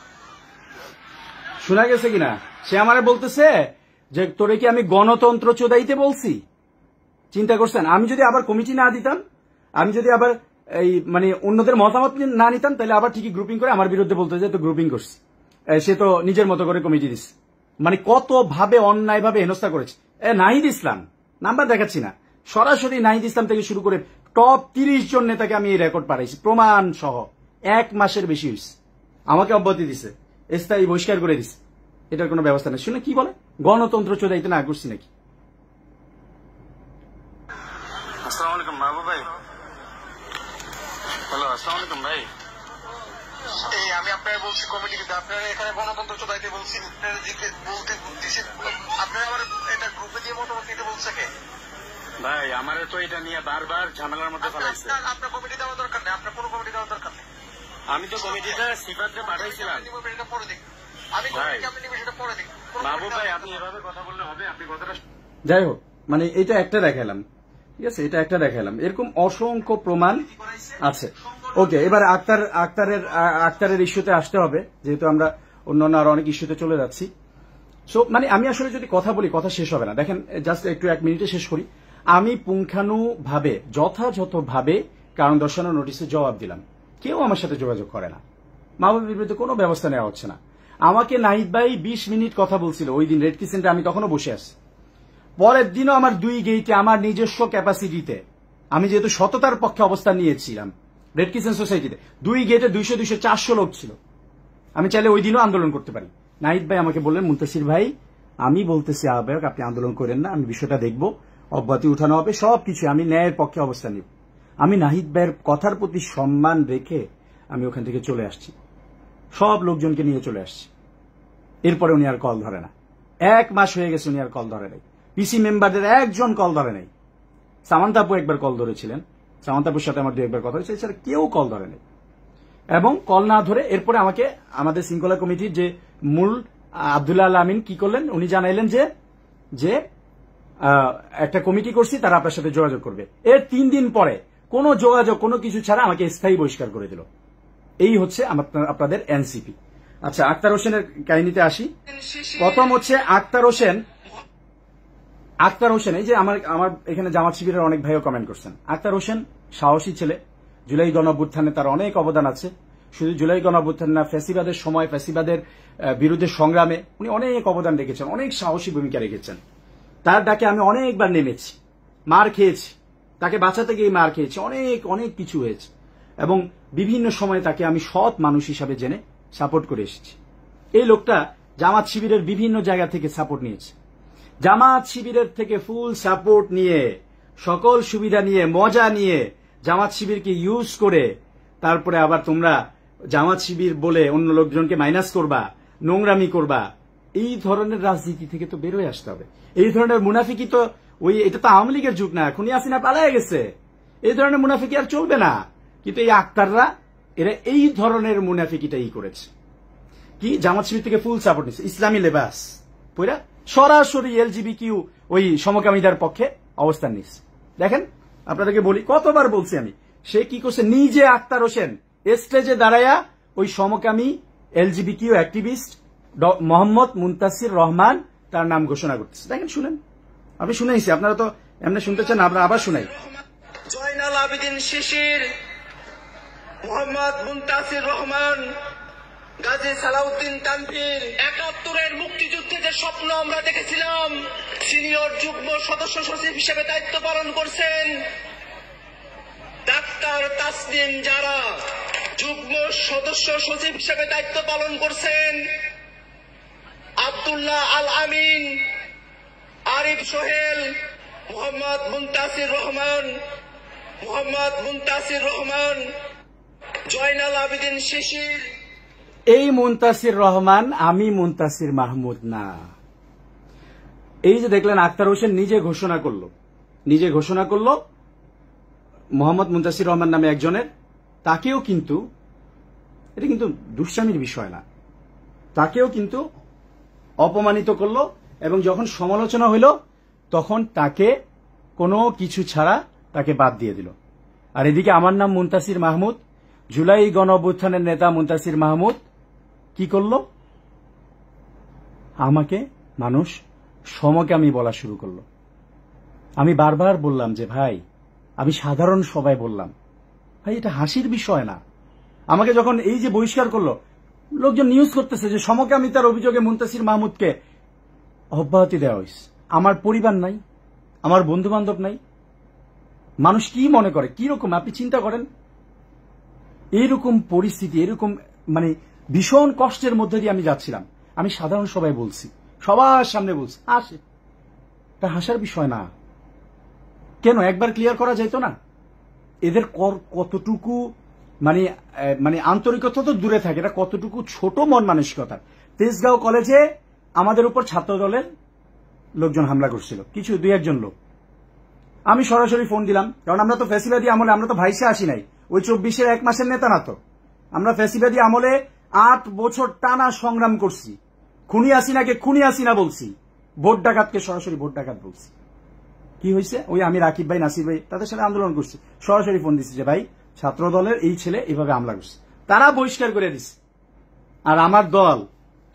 শোনা গেছে কিনা? সে আমারে বলতেছে যে তোরে কি আমি গণতন্ত্র চোদাইতে বলছি? চিন্তা করছেন, আমি যদি আবার কমিটি না দিতাম, আমি যদি আবার এই মানে অন্যদের মতামত না নিতাম, তাহলে আবার ঠিকই গ্রুপিং করে আমার বিরুদ্ধে বলতে যে তো গ্রুপিং করছি, সে তো নিজের মতো করে কমিটি দিচ্ছে। মানে কত ভাবে অন্যায় ভাবে হেনস্থা করেছে। নাহিদ ইসলাম, নাম্বার দেখাচ্ছি না, সরাসরি নাহিদ ইসলাম থেকে শুরু করে টপ 30 জন নেতাকে আমি এই রেকর্ড পাঠাইছি প্রমাণ সহ। 1 মাসের বেশি হয়েছে, আমাকে অব্যাহতি দিছে, স্থায়ী বহিষ্কার করে দিছে, এটার কোনো ব্যবস্থা নেই। শুনে কি বলে, গণতন্ত্র চোদাইতে না করছি নাকি? আসসালামু আলাইকুম মাহবুব ভাই। হ্যালো, আসসালামু আলাইকুম ভাই। আমি আপনার বলছি কমিটি দিতে, আপনারা এখানে গণতন্ত্র চোদাইতে বলছি, বলতে দিচ্ছেন, আপনারা আবার এটা গ্রুপে দিয়ে মতামত দিতে বলছে কে? ভাই আমার তো এটা নিয়ে বারবার ঝামেলার মধ্যে ফেলাইছে। আপনার কমিটি দেওয়া দরকার নেই, আপনার কোনো কমিটি দেওয়া দরকার নেই। আমি তো কমিটিটা সিফাতরে পাঠাইছিলাম। এটা পরে দেখ, আমি কমিটি আপনি নিবেন সেটা পরে দেখ। মাহবুব ভাই, আপনি এভাবে কথা বললে হবে? আপনি কথাটা যাই হোক, মানে এটা একটা দেখালাম, ঠিক আছে, এটা একটা দেখালাম, এরকম অসংখ্য প্রমাণ আছে। ওকে, এবার আক্তারের ইস্যুতে আসতে হবে, যেহেতু আমরা অন্যান্য আরো অনেক ইস্যুতে চলে যাচ্ছি। সো মানে আমি আসলে যদি কথা বলি, কথা শেষ হবে না। দেখেন, জাস্ট একটু 1 মিনিটে শেষ করি। আমি পুঙ্খানুভাবে যথাযথভাবে কারণ দর্শানোর নোটিশে জবাব দিলাম, কেউ আমার সাথে যোগাযোগ করে না, মাহবুবের বিরুদ্ধে কোনো ব্যবস্থা নেওয়া হচ্ছে না। আমাকে নাহিদ ভাই 20 মিনিট কথা বলছিল ওই দিন রেড কিসেন্টে, আমি তখনও বসে আছি। পরের দিনও আমার 2 গেইটে আমার নিজস্ব ক্যাপাসিটিতে, আমি যেহেতু সততার পক্ষে অবস্থান নিয়েছিলাম রেড কিচেন সোসাইটিতে, 2 গেটে 200, 200, 400 লোক ছিল। আমি চাইলে ওই দিনও আন্দোলন করতে পারি। নাহিদ ভাই আমাকে বললেন, মুন্তাসির ভাই আমি বলতেছি আহ্বায়ক, আপনি আন্দোলন করেন না, আমি বিষয়টা দেখব, অব্যাহতি উঠানো হবে, সবকিছু আমি ন্যায়ের পক্ষে অবস্থান নিব। আমি নাহিদ ভাইয়ের কথার প্রতি সম্মান রেখে আমি ওখান থেকে চলে আসছি, সব লোকজনকে নিয়ে চলে আসছি। এরপরে উনি আর কল ধরে না, 1 মাস হয়ে গেছে উনি আর কল ধরে নাই। পিসি মেম্বারদের একজন কল ধরে নাই। সামান্তাপু একবার কল ধরেছিলেন, সামান্তাপুর সাথে আমার 2-1বার কথা হয়েছে, এছাড়া কেউ কল ধরে নাই। এবং কল না ধরে এরপরে আমাকে আমাদের শৃঙ্খলা কমিটির যে মূল আব্দুল্লাহ আল আমিন কি করলেন, উনি জানাইলেন যে একটা কমিটি করছি, তারা আপনার সাথে যোগাযোগ করবে। এর 3 দিন পরে কোনো যোগাযোগ কোনো কিছু ছাড়া আমাকে স্থায়ী বহিষ্কার করে দিল। এই হচ্ছে আপনাদের এনসিপি। আচ্ছা, আক্তার হোসেনের কাহিনীতে আসি। প্রথম হচ্ছে আক্তার হোসেন, এই যে আমার এখানে জামাত শিবিরের অনেক ভাইও কমেন্ট করছেন। আক্তার হোসেন সাহসী ছেলে, জুলাই গণঅভ্যুত্থানে তার অনেক অবদান আছে। শুধু জুলাই গণঅভ্যুত্থান না, ফ্যাসিবাদের সময় ফ্যাসিবাদের বিরুদ্ধে সংগ্রামে উনি অনেক অবদান রেখেছেন, অনেক সাহসী ভূমিকা রেখেছেন। তার ডাকে আমি অনেকবার নেমেছি, মার খেয়েছি, তাকে বাঁচাতে গিয়ে মার খেয়েছি, অনেক কিছু হয়েছে, এবং বিভিন্ন সময়ে তাকে আমি সৎ মানুষ হিসাবে জেনে সাপোর্ট করে এসেছি। এই লোকটা জামাত শিবিরের বিভিন্ন জায়গা থেকে সাপোর্ট নিয়েছে, জামাত শিবিরের থেকে ফুল সাপোর্ট নিয়ে, সকল সুবিধা নিয়ে, মজা নিয়ে জামাত শিবিরকে ইউজ করে তারপরে আবার তোমরা জামাত শিবির বলে অন্য লোকজনকে মাইনাস করবা, নোংরামি করবা। এই ধরনের রাজনীতি থেকে তো বেরোয় আসতে হবে। এই ধরনের মুনাফিকি তো এটা তো আওয়ামী লীগের যুগ না, খুনি হাসিনা পালায় গেছে, এই ধরনের মুনাফিকি আর চলবে না। কিন্তু এই আক্তাররা এরা এই ধরনের মুনাফিকিটাই করেছে। কি জামাত শিবির থেকে ফুল সাপোর্ট নিচ্ছে, ইসলামী লেবাস পইরা সরাসরি এলজিবিকিউ ওই সমকামীদের পক্ষে অবস্থান নিচ্ছে। দেখেন, আপনাদেরকে বলি, কতবার বলছি আমি, সে কি করছে, নিজে আক্তার হোসেন স্টেজে দাঁড়ায়া ওই সমকামী এলজিবিকিউ অ্যাক্টিভিস্ট মোহাম্মদ মুনতাসির রহমান তার নাম ঘোষণা করতেছে। দেখেন, শুনেন, আমি শুনেছি, আপনারা তো এমনি শুনতে চান, আপনারা আবার শুনাই। জয়নাল আবেদিন শিশির, মোহাম্মদ মুনতাসির রহমান, গাজী সালাউদ্দিন তানভীর, ৭১-এর মুক্তিযুদ্ধে যে স্বপ্ন আমরা দেখেছিলাম, সিনিয়র যুগ্ম সদস্য সচিব হিসেবে দায়িত্ব পালন করছেন ডাক্তার তাসনিম জারা, যুগ্ম সদস্য সচিব হিসেবে দায়িত্ব পালন করছেন আব্দুল্লাহ আল আমিন, আরিফ সোহেল, মোহাম্মদ মুনতাসির রহমান, জয়নাল আবেদিন শিশির। এই মুনতাসির রহমান, আমি মুনতাসির মাহমুদ না। এই যে দেখলেন আক্তার হোসেন নিজে ঘোষণা করলো মোহাম্মদ মুনতাসির রহমান নামে একজনের, তাকেও কিন্তু, এটা কিন্তু দুষ্টামির বিষয় না, তাকেও কিন্তু অপমানিত করলো, এবং যখন সমালোচনা হইল তখন তাকে কোনো কিছু ছাড়া তাকে বাদ দিয়ে দিল। আর এদিকে আমার নাম মুনতাসির মাহমুদ, জুলাই গণঅভ্যুত্থানের নেতা মুনতাসির মাহমুদ কি করল, আমাকে মানুষ সমকামী বলা শুরু করলো। আমি বারবার বললাম যে ভাই, আমি সাধারণ সবাই বললাম, ভাই এটা হাসির বিষয় না। আমাকে যখন এই যে বহিষ্কার করলো, লোকজন নিউজ করতেছে যে সমকামিতার অভিযোগে মুনতাসির মাহমুদকে অব্যাহতি দেওয়া হয়েছে। আমার পরিবার নাই, আমার বন্ধু বান্ধব নাই, মানুষ কি মনে করে, কি রকম আপনি চিন্তা করেন। এইরকম পরিস্থিতি, এরকম মানে ভীষণ কষ্টের মধ্যে দিয়ে আমি যাচ্ছিলাম। আমি সাধারণ সবাই বলছি, সবার সামনে বলছি, হাসে, এটা হাসার বিষয় না। কেন একবার ক্লিয়ার করা যেত না? এদের কতটুকু মানে আন্তরিকতা তো দূরে থাকে, এটা কতটুকু ছোট মন মানসিকতা। তেজগাঁও কলেজে আমাদের উপর ছাত্র দলের লোকজন হামলা করছিল, কিছু 2-1 লোক। আমি সরাসরি ফোন দিলাম, কারণ আমরা তো ফ্যাসিবাদী আমলে, আমরা তো ভাইসে আসি নাই, ওই 24-এর 1 মাসের নেতা না তো। আমরা ফ্যাসিবাদী আমলে 8 বছর টানা সংগ্রাম করছি, খুনি হাসিনাকে খুনি হাসিনা বলছি, ভোট ডাকাতকে সরাসরি ভোট ডাকাত বলছি। কি হয়েছে, ওই আমি রাকিব ভাই, নাসির ভাই, তাদের সাথে আন্দোলন করছি, সরাসরি ফোন দিচ্ছি যে ভাই ছাত্র দলের এই ছেলে এইভাবে হামলা করছে, তারা বহিষ্কার করে দিচ্ছে। আর আমার দল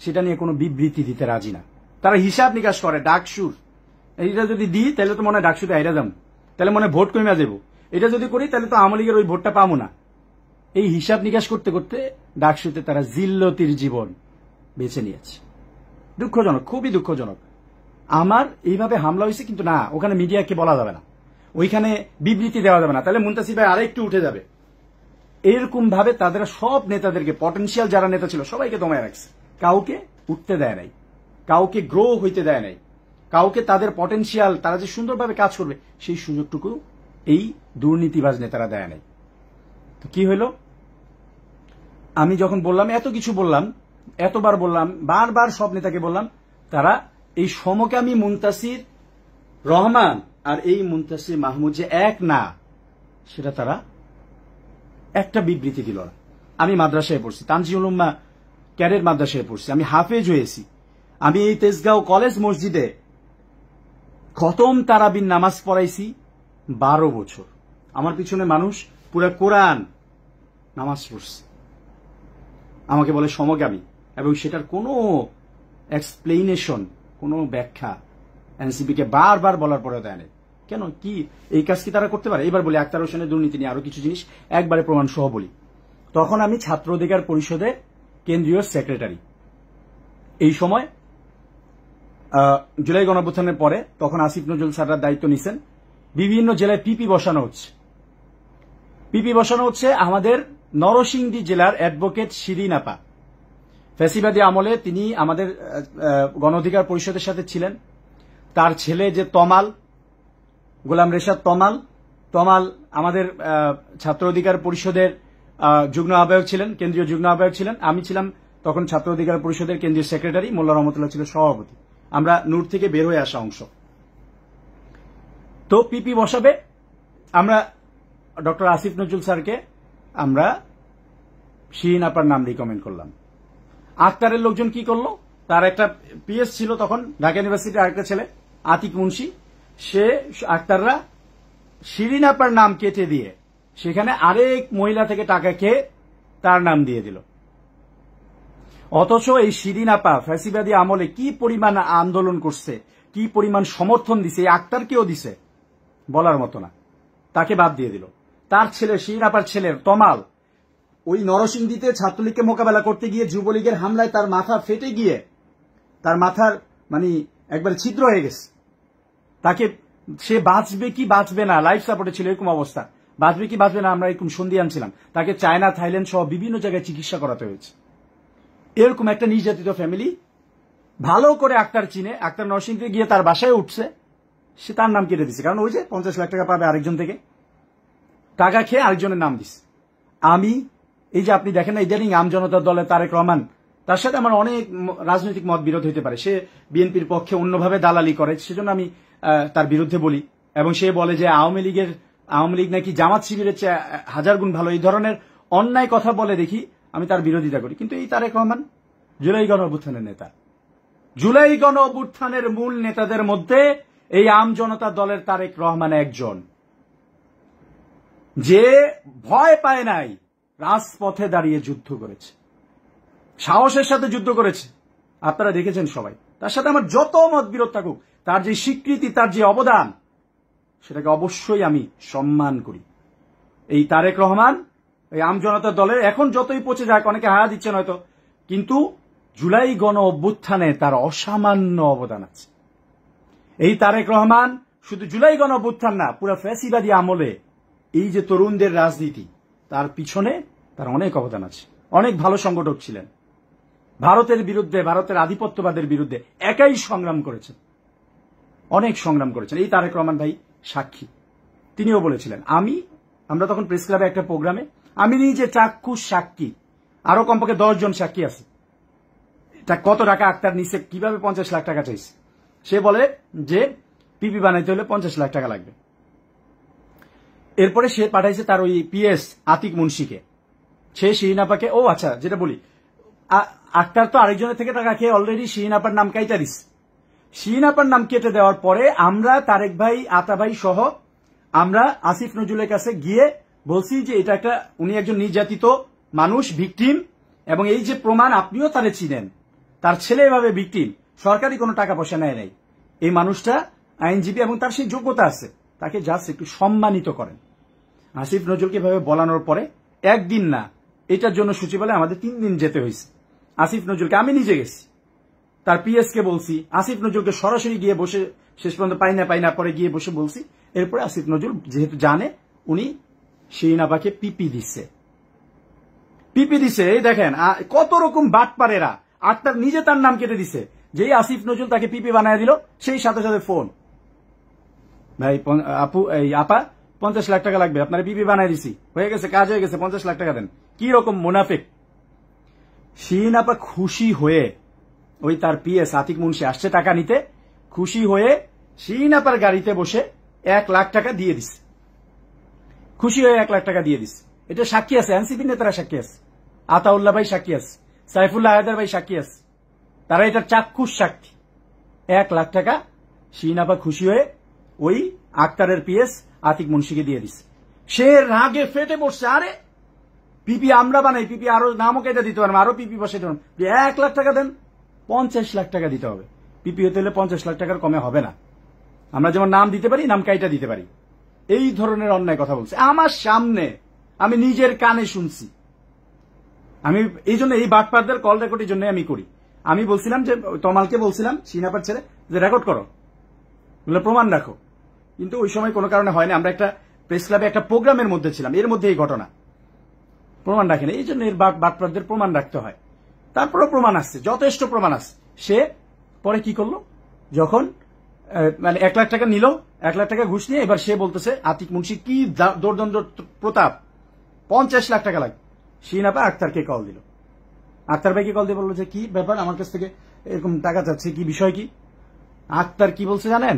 সেটা নিয়ে কোনো বিবৃতি দিতে রাজি না। তারা হিসাব নিকাশ করে, ডাকসুর, এইটা যদি দিই তাহলে তো মনে হয় ডাকসুতে আইরা যাবো, তাহলে মনে হয় ভোট কমে যাবো, এটা যদি করি তাহলে তো আওয়ামী লীগের ওই ভোটটা পাবো না। এই হিসাব নিকাশ করতে করতে ডাকসুতে তারা জিল্লতির জীবন বেছে নিয়েছে। দুঃখজনক, খুবই দুঃখজনক। আমার এইভাবে হামলা হয়েছে, কিন্তু না, ওখানে মিডিয়াকে বলা যাবে না, ওইখানে বিবৃতি দেওয়া যাবে না, তাহলে মুনতাসির ভাই আরেকটু উঠে যাবে। এরকম ভাবে তাদের সব নেতাদেরকে, পটেনশিয়াল যারা নেতা ছিল সবাইকে দমায় রাখছে, কাউকে উঠতে দেয় নাই, কাউকে গ্রো হইতে দেয় নাই, কাউকে তাদের পটেনশিয়াল, তারা যে সুন্দরভাবে কাজ করবে সেই সুযোগটুকু এই দুর্নীতিবাজ নেতারা দেয় নাই। তো কি হইল, আমি যখন বললাম, এত কিছু বললাম, এতবার বললাম, বারবার সব নেতাকে বললাম, তারা এই সমকামী মুনতাসির রহমান আর এই মুনতাসির মাহমুদ যে এক না, সেটা তারা একটা বিবৃতি দিল না। আমি মাদ্রাসায় পড়ছি, তানজিউল উম্মাহ ক্যাডেট মাদ্রাসায় পড়ছি, আমি হাফেজ হয়েছি, আমি এই তেজগাঁও কলেজ মসজিদে খতম তারাবির নামাজ পড়াইছি 12 বছর। আমার পিছনে মানুষ পুরা কোরআন নামাজ পড়ছে, আমাকে বলে সমগামী, এবং সেটার কোনো এক্সপ্লেনেশন, কোনো ব্যাখ্যা এনসিপিকে বারবার বলার পরে দেয় না। কেন, কি এই কাজ কি তারা করতে পারে? এবার বলি আক্তার হোসেনের দুর্নীতি নিয়ে আরো কিছু জিনিস একবারে প্রমাণ সহ বলি। তখন আমি ছাত্র অধিকার পরিষদের কেন্দ্রীয় সেক্রেটারি। এই সময় জুলাই গণঅভ্যুত্থানের পরে তখন আসিফ নজরুল স্যাররা দায়িত্ব নিছেন। বিভিন্ন জেলায় পিপি বসানো হচ্ছে। পিপি বসানো হচ্ছে আমাদের নরসিংদী জেলার অ্যাডভোকেট শিরিন আপা। ফ্যাসিবাদী আমলে তিনি আমাদের গণ অধিকার পরিষদের সাথে ছিলেন। তার ছেলে যে তমাল, গোলাম রেশাদ তমাল আমাদের ছাত্র অধিকার পরিষদের যুগ্ম আহ্বায়ক ছিলেন, কেন্দ্রীয় যুগ্ম আহ্বায়ক ছিলেন। আমি ছিলাম তখন ছাত্র অধিকার পরিষদের কেন্দ্রীয় সেক্রেটারি, মোল্লা রহমতুল্লাহ ছিল সভাপতি। আমরা নূর থেকে বের হয়ে আসা অংশ। তো পিপি বসাবে, আমরা ডক্টর আসিফ নজরুল স্যারকে আমরা শিরিন আপার নাম রিকমেন্ড করলাম। আক্তারের লোকজন কি করলো, তার একটা পিএস ছিল তখন ঢাকা ইউনিভার্সিটির আরেকটা ছেলে আতিক মুন্সি, সে আক্তাররা শিরিন আপার নাম কেটে দিয়ে সেখানে আরেক মহিলা থেকে টাকা খেয়ে তার নাম দিয়ে দিল। অথচ এই শিরিন আপা ফ্যাসিবাদী আমলে কি পরিমাণ আন্দোলন করছে, কি পরিমাণ সমর্থন দিছে, এই আক্তারকেও দিছে বলার মতো না, তাকে বাদ দিয়ে দিল। তার ছেলে শিরিন আপার ছেলের তমাল ওই নরসিংদীতে ছাত্রলীগকে মোকাবেলা করতে গিয়ে যুবলীগের হামলায় তার মাথা ফেটে গিয়ে তার মাথার মানে একবারে ছিদ্র হয়ে গেছে। তাকে সে বাঁচবে কি বাঁচবে না, লাইফ সাপোর্টে ছিল, এরকম অবস্থা, বাঁচবে কি বাঁচবে না আমরা এরকম সন্দিহান ছিলাম। তাকে চায়না, থাইল্যান্ড সহ বিভিন্ন জায়গায় চিকিৎসা করাতে হয়েছে। এরকম একটা নির্যাতিত ফ্যামিলি ভালো করে আক্তার চিনে, আক্তার নরসিংদীতে গিয়ে তার বাসায় উঠছে, সে তার নাম কেটে দিচ্ছে। কারণ ওই যে 50 লাখ টাকা পাবে আরেকজন থেকে, টাকা খেয়ে আরেকজনের নাম দিচ্ছে। আমি এই যে আপনি দেখেন না ইদানিং আমজনতার দলে তারেক রহমান, তার সাথে আমার অনেক রাজনৈতিক মত বিরোধ হতে পারে, সে বিএনপির পক্ষে অন্যভাবে দালালি করে, সেজন্য আমি তার বিরুদ্ধে বলি। এবং সে বলে যে আওয়ামী লীগ নাকি জামাত শিবিরের চেয়ে 1000 গুণ ভালো, এই ধরনের অন্যায় কথা বলে দেখি, আমি তার বিরোধিতা করি। কিন্তু এই তারেক রহমান জুলাই গণ অভ্যুত্থানের নেতা, জুলাই গণ অভ্যুত্থানের মূল নেতাদের মধ্যে এই আমজনতা দলের তারেক রহমান একজন, যে ভয় পায় নাই, রাজপথে দাঁড়িয়ে যুদ্ধ করেছে, সাহসের সাথে যুদ্ধ করেছে। আপনারা দেখেছেন সবাই। তার সাথে আমার যত মত বিরোধ থাকুক, তার যে স্বীকৃতি, তার যে অবদান, সেটাকে অবশ্যই আমি সম্মান করি। এই তারেক রহমান এই আমজনতা দলের এখন যতই পচে যাক, অনেকে হায়া দিচ্ছেন হয়তো, কিন্তু জুলাই গণ অভ্যুত্থানে তার অসামান্য অবদান আছে। এই তারেক রহমান শুধু জুলাই গণ অভ্যুত্থান না, পুরো ফ্যাসিবাদী আমলে এই যে তরুণদের রাজনীতি, তার পিছনে তার অনেক অবদান আছে। অনেক ভালো সংগঠক ছিলেন, ভারতের বিরুদ্ধে, ভারতের আধিপত্যবাদের বিরুদ্ধে একাই সংগ্রাম করেছেন, অনেক সংগ্রাম করেছেন। এই তারেক রহমান ভাই সাক্ষী। তিনিও বলেছিলেন, আমরা তখন প্রেস ক্লাবে একটা প্রোগ্রামে, আমি নিজে চাক্ষুষ সাক্ষী, আরো কমপক্ষে 10 জন সাক্ষী আছে, এটা কত টাকা আক্তার নিচে, কিভাবে 50 লাখ টাকা চাইছে। সে বলে যে পিপি বানাইতে হলে 50 লাখ টাকা লাগবে। এরপরে সে পাঠাইছে তার ওই পিএস আতিক মুন্সিকে, সে শিরিন আপাকে, ও আচ্ছা যেটা বলি, আক্তার তো আরেকজনের থেকে টাকা খেয়ে অলরেডি শিরিন আপার নাম কাইটা দিস। শিরিন আপার নাম কেটে দেওয়ার পরে আমরা তারেক ভাই, আতা ভাই সহ আমরা আসিফ নজরুলের কাছে গিয়ে বলছি যে এটা একটা, উনি একজন নির্যাতিত মানুষ, ভিকটিম, এবং এই যে প্রমাণ আপনিও তারে চিনেন, তার ছেলে এভাবে ভিকটিম, সরকারি কোনো টাকা পয়সা নেয় নাই, এই মানুষটা আইনজীবী এবং তার সেই যোগ্যতা আছে, তাকে জাস্ট একটু সম্মানিত করেন। আসিফ নজরুলকে এভাবে বলানোর পরে একদিন না, এটার জন্য সচিবালয়ে আমাদের 3 দিন যেতে হয়েছে। আসিফ নজরুলকে আমি নিজে গেছি, তার পিএস কে বলছি, আসিফ নজরুলকে সরাসরি গিয়ে বসে, শেষ পর্যন্ত পাই না পরে গিয়ে বসে বলছি। এরপরে আসিফ নজরুল যেহেতু জানে, উনি শিরিন আপাকে পিপি দিচ্ছে। এই দেখেন কত রকম বাটপারেরা, আক্তার নিজে তার নাম কেটে দিছে, যেই আসিফ নজরুল তাকে পিপি বানায় দিল, সেই সাথে সাথে ফোন, ভাই আপা 50 লাখ টাকা লাগবে, আপনারা পিপি বানায় দিছি, হয়ে গেছে, কাজ হয়ে গেছে, 50 লাখ টাকা দেন। কি রকম মুনাফিক। শিরিন আপা খুশি হয়ে, ওই তার পিএস আতিক মুন্সি আসছে টাকা নিতে, খুশি হয়ে শিরিন আপার গাড়িতে বসে 1 লাখ টাকা দিয়ে দিস, খুশি হয়ে 1 লাখ টাকা দিয়ে দিস। এটা সাক্ষী আছে, এনসিপি নেতারা সাক্ষী আছে, আতাউল্লাহ ভাই সাক্ষী আছে, সাইফুল্লাহ হায়দার ভাই সাক্ষী আছে, তারা এটা চাক্ষুষ সাক্ষী। 1 লাখ টাকা শিরিন আপা খুশি হয়ে ওই আক্তারের পিএস আতিক মুন্সিকে দিয়ে দিচ্ছে। সে রাগে ফেটে পড়ছে, আরে পিপি আমরা বানাই, পিপি আরো নামও কেটে দিতে পারবো, আরো পিপি বসে দেবেন, 1 লাখ টাকা দেন, 50 লাখ টাকা দিতে হবে। পিপি হতে হলে 50 লাখ টাকার কমে হবে না। আমরা যেমন নাম দিতে পারি, নাম কাইটা দিতে পারি। এই ধরনের অন্যায় কথা বলছে আমার সামনে, আমি নিজের কানে শুনছি। আমি এই জন্য এই বাটপারদের কল রেকর্ডের জন্য আমি করি। আমি বলছিলাম যে তমালকে বলছিলাম সিনাপার ছেড়ে যে রেকর্ড করো, প্রমাণ রাখো, কিন্তু ওই সময় কোনো কারণে হয়নি। আমরা একটা প্রেস ক্লাবে একটা প্রোগ্রামের মধ্যে ছিলাম, এর মধ্যে এই ঘটনা, প্রমাণ রাখেনি। এই জন্য এর বাটপারদের প্রমাণ রাখতে হয়। তারপরেও প্রমাণ আসছে, যথেষ্ট প্রমাণ আসছে। সে পরে কি করলো, যখন মানে 1 লাখ টাকা নিল, 1 লাখ টাকা ঘুষ নিয়ে এবার সে বলতেছে আতিক মুন্সি কি দৌর্দণ্ড প্রতাপ, 50 লাখ টাকা লাগবে। শিরিন আপা আক্তারকে কল দিল, আক্তার ভাইকে কল দিয়ে বললো যে কি ব্যাপার, আমার কাছ থেকে এরকম টাকা চাচ্ছে, কি বিষয় কি? আক্তার কি বলছে জানেন,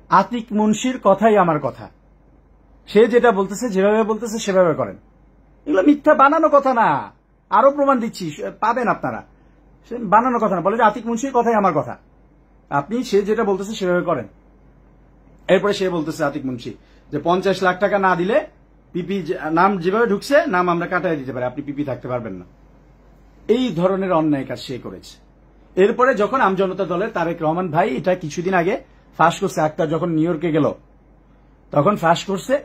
আতিক মুন্সির কথাই আমার কথা, সে যেটা বলতেছে যেভাবে বলতেছে সেভাবে করেন। এগুলো মিথ্যা বানানো কথা না, আরো প্রমাণ দিচ্ছি, পাবেন আপনারা। সে বানানো কথা না, বলে যে আতিক মুন্সির কথাই আমার কথা, আপনি সে যেটা বলতেছে সেভাবে করেন। এরপরে সে বলতেছে আতিক মুন্সি যে 50 লাখ টাকা না দিলে পিপি নাম যেভাবে ঢুকছে নাম আমরা কাটাই দিতে পারি, আপনি পিপি থাকতে পারবেন না। এই ধরনের অন্যায় কাজ সে করেছে। এরপরে যখন আমজনতা দলের তারেক রহমান ভাই এটা কিছুদিন আগে ফাঁস করছে, আক্তার যখন নিউ ইয়র্কে গেল তখন ফাঁস করছে,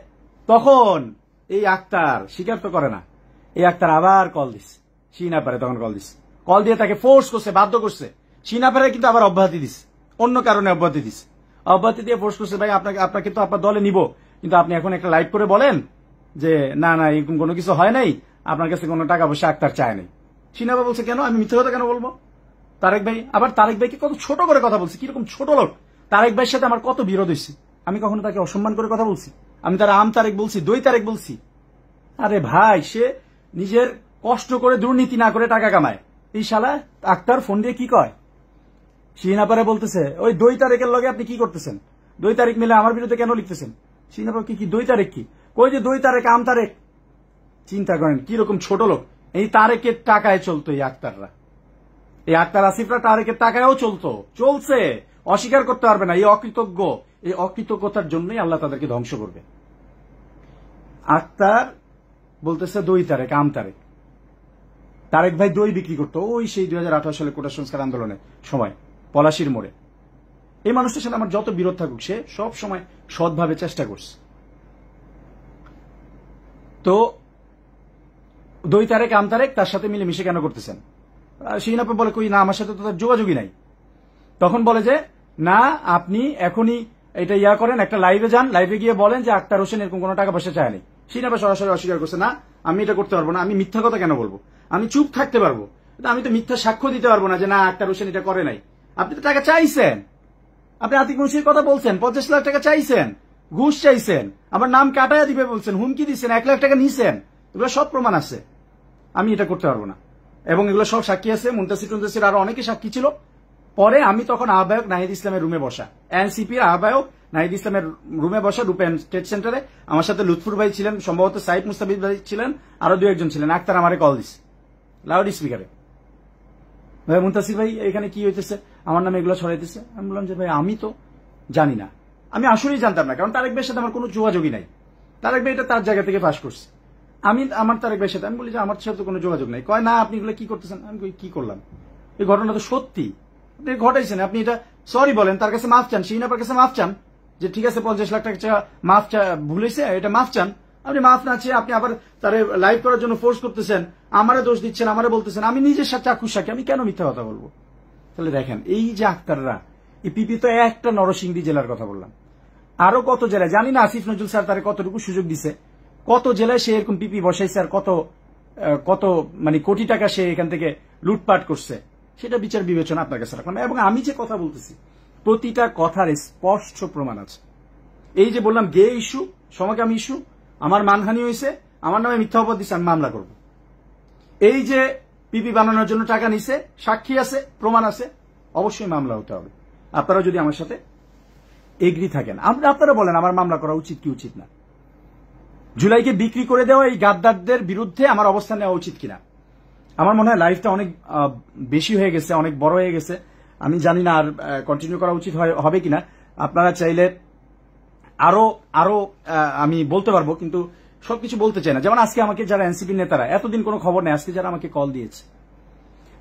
তখন এই আক্তার স্বীকার তো করে না, এই আক্তার আবার কল দিস শিরিন আপারে, তখন কল দিস, কল দিয়ে তাকে ফোর্স করছে, বাধ্য করছে। শিরিন আপারে কিন্তু আবার অব্যাহতি দিস, অন্য কারণে অব্যাহতি দিস, অব্যাহতি দিয়ে ফোর্স করছে, ভাই আপনাকে তো আপনার দলে নিব, কিন্তু আপনি এখন একটা লাইভ করে বলেন যে না না এরকম কোনো কিছু হয় নাই, আপনার কাছে কোনো টাকা পয়সা আক্তার চায় নাই। শিরিন আপা বলছে কেন, আমি মিথ্যা কথা কেন বলবো? তারেক ভাই আবার তারেক ভাইকে কত ছোট করে কথা বলছে, কিরকম ছোট লোক। তারেক ভাইয়ের সাথে আমার কত বিরোধ হয়েছে, আমি কখনো তাকে অসম্মান করে কথা বলছি? আমি তার আম তারেক বলছি, দই তারেক বলছি? আরে ভাই, সে নিজের কষ্ট করে দুর্নীতি না করে টাকা কামায়। এই শালা আক্তার ফোন দিয়ে কি কয়, শিরিন আপারে বলতেছে ওই দই তারেকের লগে আপনি কি করতেছেন, দই তারিখ মিলে আমার বিরুদ্ধে কেন লিখতেছেন? শিরিন আপা কি দই তারেক কি কই, যে দই তারেক আম তারেক। চিন্তা করেন কিরকম ছোট লোক। এই তারেকের টাকায় চলতো এই আক্তাররা, এই আক্তার আসিফরা তারেকের টাকায়ও চলছে, অস্বীকার করতে পারবে না। এই অকৃতজ্ঞ, এই অকৃতজ্ঞতার জন্যই আল্লাহ তাদেরকে ধ্বংস করবে। আক্তার বলতেছে দই তারেক আম তারেক। তারেক ভাই দই বিক্রি করতো ওই সেই 2018 সালে কোটা সংস্কার আন্দোলনের সময় পলাশির মোড়ে। এই মানুষটার সাথে আমার যত বিরোধ থাকুক, সে সব সময় সৎভাবে চেষ্টা করছে। তো দই তারেক আম তারেক তার সাথে মিলেমিশে কেন করতেছেন? শিরিন আপা বলে কই না, আমার সাথে তো তার যোগাযোগই নাই। তখন বলে যে না, আপনি এখনই এটা ইয়া করেন, একটা লাইভে যান, লাইভে গিয়ে বলেন যে আক্তার হোসেন এরকম কোনো টাকা পয়সা চায়নি। শিরিন আপা সরাসরি অস্বীকার করছে, না আমি এটা করতে পারবো না, আমি মিথ্যা কথা কেন বলবো, আমি চুপ থাকতে পারবো, আমি তো মিথ্যা সাক্ষ্য দিতে পারবো না যে না আক্তার হোসেন এটা করে নাই। আপনি তো টাকা চাইছেন, আপনি আতিক মুন্সির কথা বলছেন, 50 লাখ টাকা চাইছেন, ঘুষ চাইছেন, আমার নাম কাটায়া দিবে বলছেন, হুমকি দিচ্ছেন, 1 লাখ টাকা নিছেন, এগুলো সব প্রমাণ আছে। আমি এটা করতে পারবো না, এবং এগুলো সব সাক্ষী আছে, মুনতাসির আরো অনেকে সাক্ষী ছিল। পরে আমি তখন আহ্বায়ক নাহিদ ইসলামের রুমে বসা, এনসিপির আহ্বায়ক নাহিদ ইসলামের রুমে বসা রূপেন ট্রেড সেন্টারে। আমার সাথে লুৎফুর ভাই ছিলেন, সম্ভবত সাইফ মুস্তাফিজ ভাই ছিলেন, আরো 2-1 ছিলেন। আক্তার আমারে কল দিস লাউড স্পিকারে, ভাই মুনতাসির ভাই এখানে কি হইতেছে, আমার নামে এগুলো ছড়াইতেছে। আমি বললাম যে ভাই আমি তো জানি না, আমি আসলেই জানতাম না, কারণ তারেক ভাইয়ের সাথে আমার কোনো যোগাযোগই নাই। তারেক ভাই এটা তার জায়গা থেকে ফাঁস করছে, আমি আমার তারেক ভাইয়ের সাথে, আমি বলি যে আমার সাথে কোনো যোগাযোগ নাই। কয় না আপনি এগুলো কি করতেছেন, আমি কি করলাম, এই ঘটনা তো সত্যি, আপনি ঘটাইছেন, আপনি এটা সরি বলেন, তার কাছে মাফ চান, শিরিন আপার কাছে মাফ চান, যে ঠিক আছে 50 লাখ টাকা মাফ ভুলেছে, এটা মাফ চান। আপনি মাফ না চেয়ে আপনি আবার তার লাইভ করার জন্য ফোর্স করতেছেন, আমারে দোষ দিচ্ছেন, আমারে বলতেছেন, আমি নিজের সাথে চাক্ষুষ সাক্ষী, আমি কেন মিথ্যা কথা বলবো? তাহলে দেখেন এই যে আক্তাররা, এই পিপি তো একটা নরসিংদী জেলার কথা বললাম, আরো কত জেলায় জানি না আসিফ নজরুল স্যার তার কতটুকু সুযোগ দিছে, কত জেলায় সে এরকম পিপি বসাইছে, আর কত মানে কোটি টাকা সে এখান থেকে লুটপাট করছে, সেটা বিচার বিবেচনা আপনার কাছে রাখলাম। এবং আমি যে কথা বলতেছি প্রতিটা কথার স্পষ্ট প্রমাণ আছে। এই যে বললাম গে ইস্যু, সমকামী ইস্যু, আমার মানহানি হয়েছে, আমার নামে মিথ্যা অপবাদ দিচ্ছে, আমি মামলা করব। এই যে পিপি বানানোর জন্য টাকা নিছে, সাক্ষী আছে, প্রমাণ আছে, অবশ্যই মামলা হতে হবে। আপনারা যদি আমার সাথে এগ্রি থাকেন, আপনারা বলেন আমার মামলা করা উচিত কি উচিত না, জুলাইকে বিক্রি করে দেওয়া এই গাদ্দারদের বিরুদ্ধে আমার অবস্থান নেওয়া উচিত কিনা। আমার মনে হয় লাইফটা অনেক বেশি হয়ে গেছে, অনেক বড় হয়ে গেছে। আমি জানি না আর কন্টিনিউ করা উচিত হবে কিনা। আপনারা চাইলে আরো আরো আমি বলতে পারবো, কিন্তু সবকিছু বলতে চাই না। যেমন আজকে আমাকে যারা এনসিপি নেতারা, এতদিন কোনো খবর নেই, আজকে যারা আমাকে কল দিয়েছে,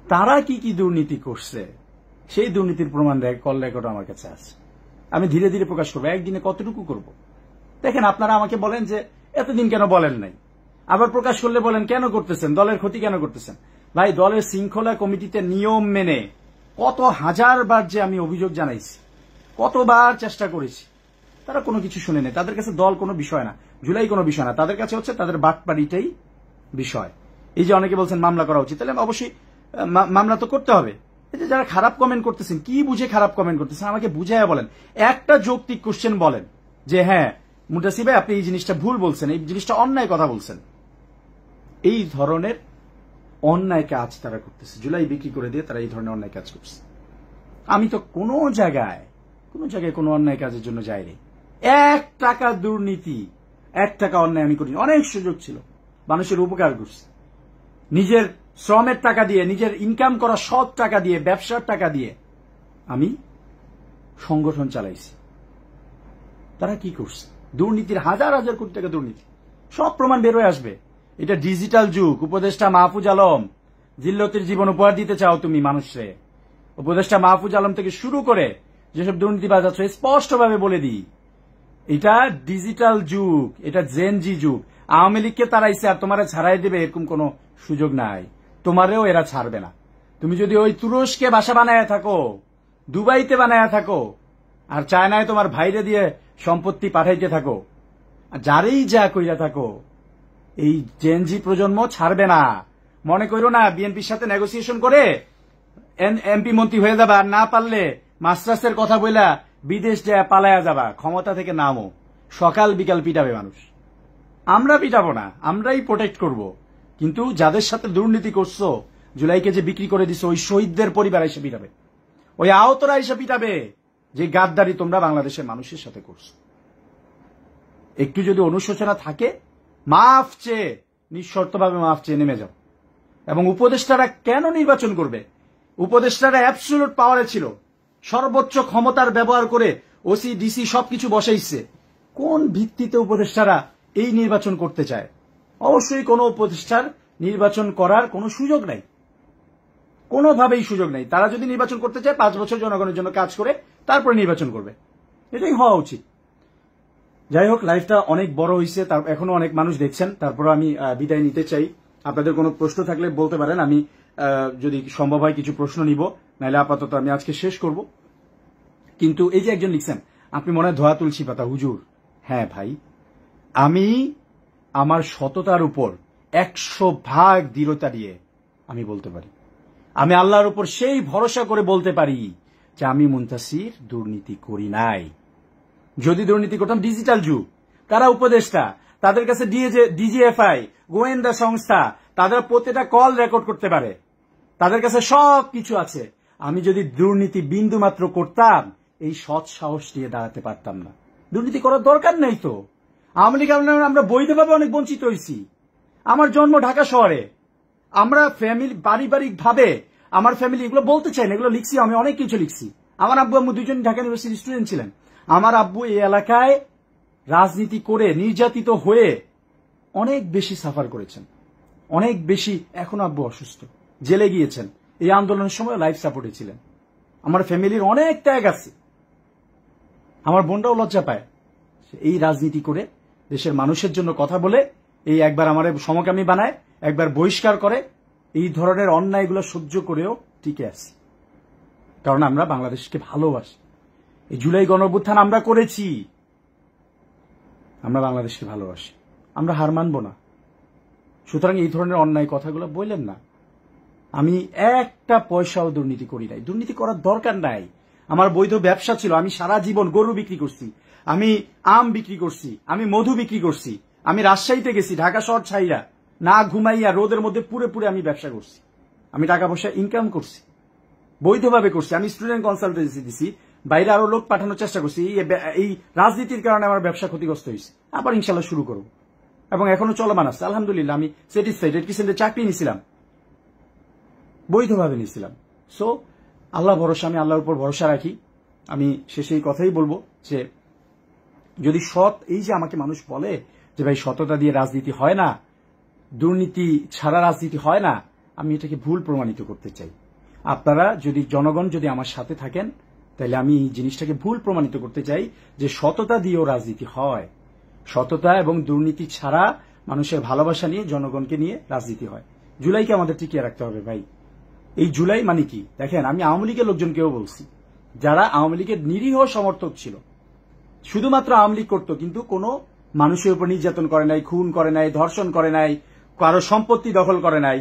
তারা কি কি দুর্নীতি করছে সেই দুর্নীতির প্রমাণ কল রেকর্ড আমার কাছে আছে। আমি ধীরে ধীরে প্রকাশ করবো, একদিনে কতটুকু করব। দেখেন, আপনারা আমাকে বলেন যে এতদিন কেন বলেন নাই, আবার প্রকাশ করলে বলেন কেন করতেছেন, দলের ক্ষতি কেন করতেছেন। ভাই, দলের শৃঙ্খলা কমিটিতে নিয়ম মেনে কত হাজারবার যে আমি অভিযোগ জানাইছি, কতবার চেষ্টা করেছি, তারা কোনো কিছু শুনে নেই। তাদের কাছে দল কোনো বিষয় না, জুলাই কোনো বিষয় না, তাদের কাছে হচ্ছে তাদের বাটপাড়িটাই বিষয়। এই যে অনেকে বলছেন মামলা করা উচিত, তাহলে অবশ্যই মামলা তো করতে হবে। এই যে যারা খারাপ কমেন্ট করতেছেন, কি বুঝে খারাপ কমেন্ট করতেছেন আমাকে বুঝাইয়া বলেন। একটা যৌক্তিক কোশ্চেন বলেন যে হ্যাঁ মুনতাসির ভাই আপনি এই জিনিসটা ভুল বলছেন, এই জিনিসটা অন্যায় কথা বলছেন। এই ধরনের অন্যায় কাজ তারা করতেছে, জুলাই বিক্রি করে দিয়ে তারা এই ধরনের অন্যায় কাজ করছে। আমি তো কোনো জায়গায় কোনো অন্যায় কাজের জন্য যাইনি। 1 টাকা দুর্নীতি, 1 টাকা অন্যায় আমি করিনি। অনেক সুযোগ ছিল, মানুষের উপকার করছি, নিজের শ্রমের টাকা দিয়ে, নিজের ইনকাম করা সৎ টাকা দিয়ে, ব্যবসার টাকা দিয়ে আমি সংগঠন চালাইছি। তারা কি করছে? দুর্নীতির হাজার হাজার কোটি টাকা দুর্নীতি, সব প্রমাণ বের হয়ে আসবে। এটা ডিজিটাল যুগ। উপদেষ্টা মাহফুজ আলম, জিল্লতির জীবন উপহার দিতে চাও তুমি মানুষে, উপদেষ্টা মাহফুজ আলম থেকে শুরু করে যেসব দুর্নীতিবাজ আছে স্পষ্টভাবে বলে দিই, এটা ডিজিটাল যুগ, এটা জেনজি যুগ। আওয়ামী লীগকে তারাইছে আর তোমারে ছাড়াই দেবে এরকম কোন সুযোগ নাই, তোমারেও এরা ছাড়বে না। তুমি যদি ওই তুরস্কে বাসা বানায় থাকো, দুবাইতে বানায় থাকো, আর চায়নায় তোমার ভাইরে দিয়ে সম্পত্তি পাঠাইতে থাকো, যারেই যা কইরা থাকো, এই জেনজি প্রজন্ম ছাড়বে না। মনে করো না বিএনপির সাথে নেগোসিয়েশন করে এমপি মন্ত্রী হয়ে যাবা, আর না পারলে মাস্টার্সের কথা বইলা বিদেশ যায় পালায়া যাবা। ক্ষমতা থেকে নামো, সকাল বিকাল পিটাবে মানুষ। আমরা পিটাবো না, আমরাই প্রোটেক্ট করব। কিন্তু যাদের সাথে দুর্নীতি করছো, জুলাইকে যে বিক্রি করে দিছো, ওই শহীদদের পরিবার এসে পিটাবে, ওই আহতরা এসে পিটাবে যে গাদ্দারি তোমরা বাংলাদেশের মানুষের সাথে করছো। একটু যদি অনুশোচনা থাকে, মাফ চেয়ে, নিঃশর্তভাবে মাফ চেয়ে নেমে যাও। এবং উপদেষ্টারা কেন নির্বাচন করবে? উপদেষ্টারা অ্যাবসলিউট পাওয়ারে ছিল, সর্বোচ্চ ক্ষমতার ব্যবহার করে ওসি ডিসি সবকিছু বসাইছে। কোন ভিত্তিতে উপদেষ্টারা এই নির্বাচন করতে চায়? অবশ্যই কোন উপদেষ্টার নির্বাচন করার কোনো সুযোগ নাই, কোনোভাবেই সুযোগ নাই। তারা যদি নির্বাচন করতে চায় 5 বছর জনগণের জন্য কাজ করে তারপরে নির্বাচন করবে, এটাই হওয়া উচিত। যাই হোক, লাইফটা অনেক বড় হয়েছে, এখনো অনেক মানুষ দেখছেন। তারপরে আমি বিদায় নিতে চাই। আপনাদের কোনো প্রশ্ন থাকলে বলতে পারেন, আমি যদি সম্ভব হয় কিছু প্রশ্ন নিব, নাহলে আপাতত আমি আজকে শেষ করব। কিন্তু এই যে একজন লিখছেন, আপনি মনে হয় ধোয়া তুলসী পাতা হুজুর। হ্যাঁ ভাই, আমি আমার সততার উপর 100% দৃঢ়তা দিয়ে আমি বলতে পারি, আমি আল্লাহর উপর সেই ভরসা করে বলতে পারি যে আমি মুনতাসির দুর্নীতি করি নাই। যদি দুর্নীতি করতাম, ডিজিটাল যুগ, তারা উপদেষ্টা, তাদের কাছে ডিজিএফআই, গোয়েন্দা সংস্থা, তাদের প্রতিটা কল রেকর্ড করতে পারে, তাদের কাছে সব কিছু আছে। আমি যদি দুর্নীতি বিন্দু মাত্র করতাম, এই সৎ সাহস দিয়ে দাঁড়াতে পারতাম না। দুর্নীতি করার দরকার নেই তো। আওয়ামী লীগ আমরা বৈধভাবে অনেক বঞ্চিত হয়েছি। আমার জন্ম ঢাকা শহরে, আমরা ফ্যামিলি পারিবারিক ভাবে, আমার ফ্যামিলি, এগুলো বলতে চাই না, এগুলো লিখছি, আমি অনেক কিছু লিখছি। আমার আব্বু আম্মু দুজন ঢাকা ইউনিভার্সিটির স্টুডেন্ট ছিলেন। আমার আব্বু এই এলাকায় রাজনীতি করে নির্যাতিত হয়ে অনেক বেশি সাফার করেছেন, অনেক বেশি। এখন আব্বু অসুস্থ, জেলে গিয়েছেন। এই আন্দোলনের সময় লাইফ সাপোর্টে ছিলেন। আমার ফ্যামিলির অনেক ত্যাগ আছে। আমার বোনটাও লজ্জা পায় এই রাজনীতি করে, দেশের মানুষের জন্য কথা বলে, এই একবার আমার সমকামী বানায়, একবার বহিষ্কার করে। এই ধরনের অন্যায়গুলো সহ্য করেও টিকে আছি, কারণ আমরা বাংলাদেশকে ভালোবাসি। এই জুলাই গণঅভ্যুত্থান আমরা করেছি, আমরা বাংলাদেশকে ভালোবাসি, আমরা হার মানব না। সুতরাং এই ধরনের অন্যায় কথাগুলো বললেন না। আমি একটা পয়সাও দুর্নীতি করি নাই, দুর্নীতি করার দরকার নাই। আমার বৈধ ব্যবসা ছিল, আমি সারা জীবন গরু বিক্রি করছি, আমি আম বিক্রি করছি, আমি মধু বিক্রি করছি, আমি রাজশাহীতে গেছি, ঢাকা শহর ছাইরা না ঘুমাইয়া রোদের মধ্যে পুরে পুরে আমি ব্যবসা করছি। আমি টাকা পয়সা ইনকাম করছি, বৈধভাবে করছি। আমি স্টুডেন্ট কনসালটেন্সি দিছি, বাইরে আরো লোক পাঠানোর চেষ্টা করছি। এই রাজনীতির কারণে আমার ব্যবসা ক্ষতিগ্রস্ত হয়েছে, আবার ইনশাল্লাহ শুরু করব, এবং এখনো চলমান আছে। আলহামদুলিল্লাহ আমি স্যাটিসফাইড। এডুকেশনে চাকরি নিয়েছিলাম, বৈধভাবে নিয়েছিলাম। সো আল্লাহ ভরসা, আমি আল্লাহর উপর ভরসা রাখি। আমি শেষে এই কথাই বলবো যে যদি সৎ, এই যে আমাকে মানুষ বলে যে ভাই সততা দিয়ে রাজনীতি হয় না, দুর্নীতি ছাড়া রাজনীতি হয় না, আমি এটাকে ভুল প্রমাণিত করতে চাই। আপনারা যদি, জনগণ যদি আমার সাথে থাকেন, তাহলে আমি এই জিনিসটাকে ভুল প্রমাণিত করতে চাই যে সততা দিয়েও রাজনীতি হয়। সততা এবং দুর্নীতি ছাড়া মানুষের ভালোবাসা নিয়ে, জনগণকে নিয়ে রাজনীতি হয়। জুলাইকে আমাদের টিকিয়ে রাখতে হবে ভাই। এই জুলাই মানে কি দেখেন, আমি আওয়ামী লীগের লোকজনকেও বলছি, যারা আওয়ামী লীগের নিরীহ সমর্থক ছিল, শুধুমাত্র আওয়ামী লীগ করতো, কিন্তু কোনো মানুষের উপর নির্যাতন করে নাই, খুন করে নাই, ধর্ষণ করে নাই, কারো সম্পত্তি দখল করে নাই,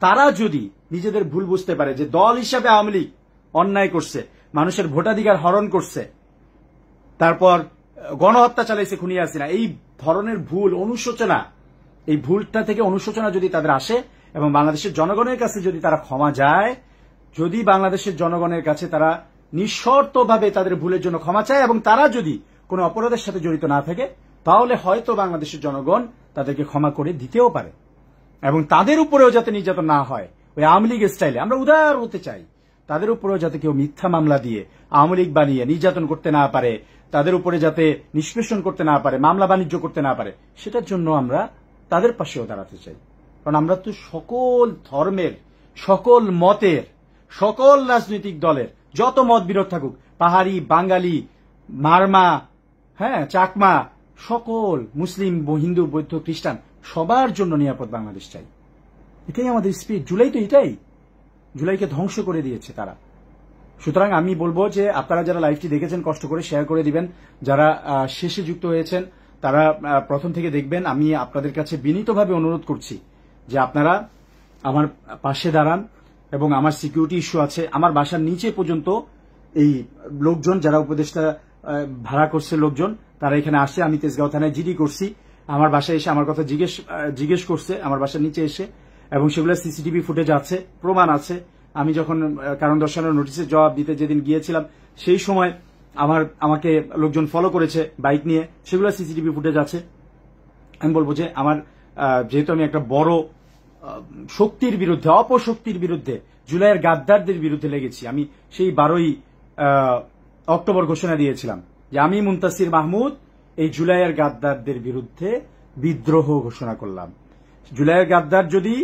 তারা যদি নিজেদের ভুল বুঝতে পারে যে দল হিসাবে আওয়ামী লীগ অন্যায় করছে, মানুষের ভোটাধিকার হরণ করছে, তারপর গণহত্যা চালাইছে খুনি হাসিনা, এই ধরনের ভুল অনুশোচনা, এই ভুলটা থেকে অনুশোচনা যদি তাদের আসে এবং বাংলাদেশের জনগণের কাছে যদি তারা ক্ষমা যায়, যদি বাংলাদেশের জনগণের কাছে তারা নিঃশর্তভাবে তাদের ভুলের জন্য ক্ষমা চায় এবং তারা যদি কোনো অপরাধের সাথে জড়িত না থাকে, তাহলে হয়তো বাংলাদেশের জনগণ তাদেরকে ক্ষমা করে দিতেও পারে। এবং তাদের উপরেও যাতে নির্যাতন না হয় ওই আওয়ামী লীগ স্টাইলে, আমরা উদার হতে চাই, তাদের উপরেও যাতে কেউ মিথ্যা মামলা দিয়ে আওয়ামী লীগ বানিয়ে নির্যাতন করতে না পারে, তাদের উপরে যাতে নিষ্পেষণ করতে না পারে, মামলা বাণিজ্য করতে না পারে, সেটার জন্য আমরা তাদের পাশেও দাঁড়াতে চাই। কারণ আমরা তো সকল ধর্মের, সকল মতের, সকল রাজনৈতিক দলের যত মত বিরোধ থাকুক, পাহাড়ি, বাঙালি, মারমা, চাকমা, সকল মুসলিম, হিন্দু, বৌদ্ধ, খ্রিস্টান, সবার জন্য নিরাপদ বাংলাদেশ চাই। এটাই আমাদের স্পিরিট। জুলাই তো এটাই, জুলাইকে ধ্বংস করে দিয়েছে তারা। সুতরাং আমি বলবো যে আপনারা যারা লাইভটি দেখেছেন কষ্ট করে শেয়ার করে দিবেন, যারা শেষে যুক্ত হয়েছেন তারা প্রথম থেকে দেখবেন। আমি আপনাদের কাছে বিনীতভাবে অনুরোধ করছি যে আপনারা আমার পাশে দাঁড়ান, এবং আমার সিকিউরিটি ইস্যু আছে, আমার বাসার নিচে পর্যন্ত এই লোকজন যারা উপদেষ্টা ভাড়া করছে লোকজন, তারা এখানে আসে। আমি তেজগাঁও থানায় জিডি করছি, আমার বাসায় এসে আমার কথা জিজ্ঞেস করছে আমার বাসার নিচে এসে, এবং সেগুলো সিসিটিভি ফুটেজ আছে, প্রমাণ আছে। আমি যখন কারণ দর্শানোর নোটিশের জবাব দিতে যেদিন গিয়েছিলাম, সেই সময় আমাকে লোকজন ফলো করেছে বাইক নিয়ে, সেগুলো সিসিটিভি ফুটেজ আছে। আমি বলবো যে আমার, যেহেতু আমি একটা বড় শক্তির বিরুদ্ধে, অপশক্তির বিরুদ্ধে, জুলাইয়ের গাদ্দারদের বিরুদ্ধে লেগেছি। আমি সেই 12ই অক্টোবর ঘোষণা দিয়েছিলাম যে আমি মুনতাসির মাহমুদ এই জুলাইয়ের গাদ্দারদের বিরুদ্ধে বিদ্রোহ ঘোষণা করলাম। জুলাইয়ের গাদ্দার যদি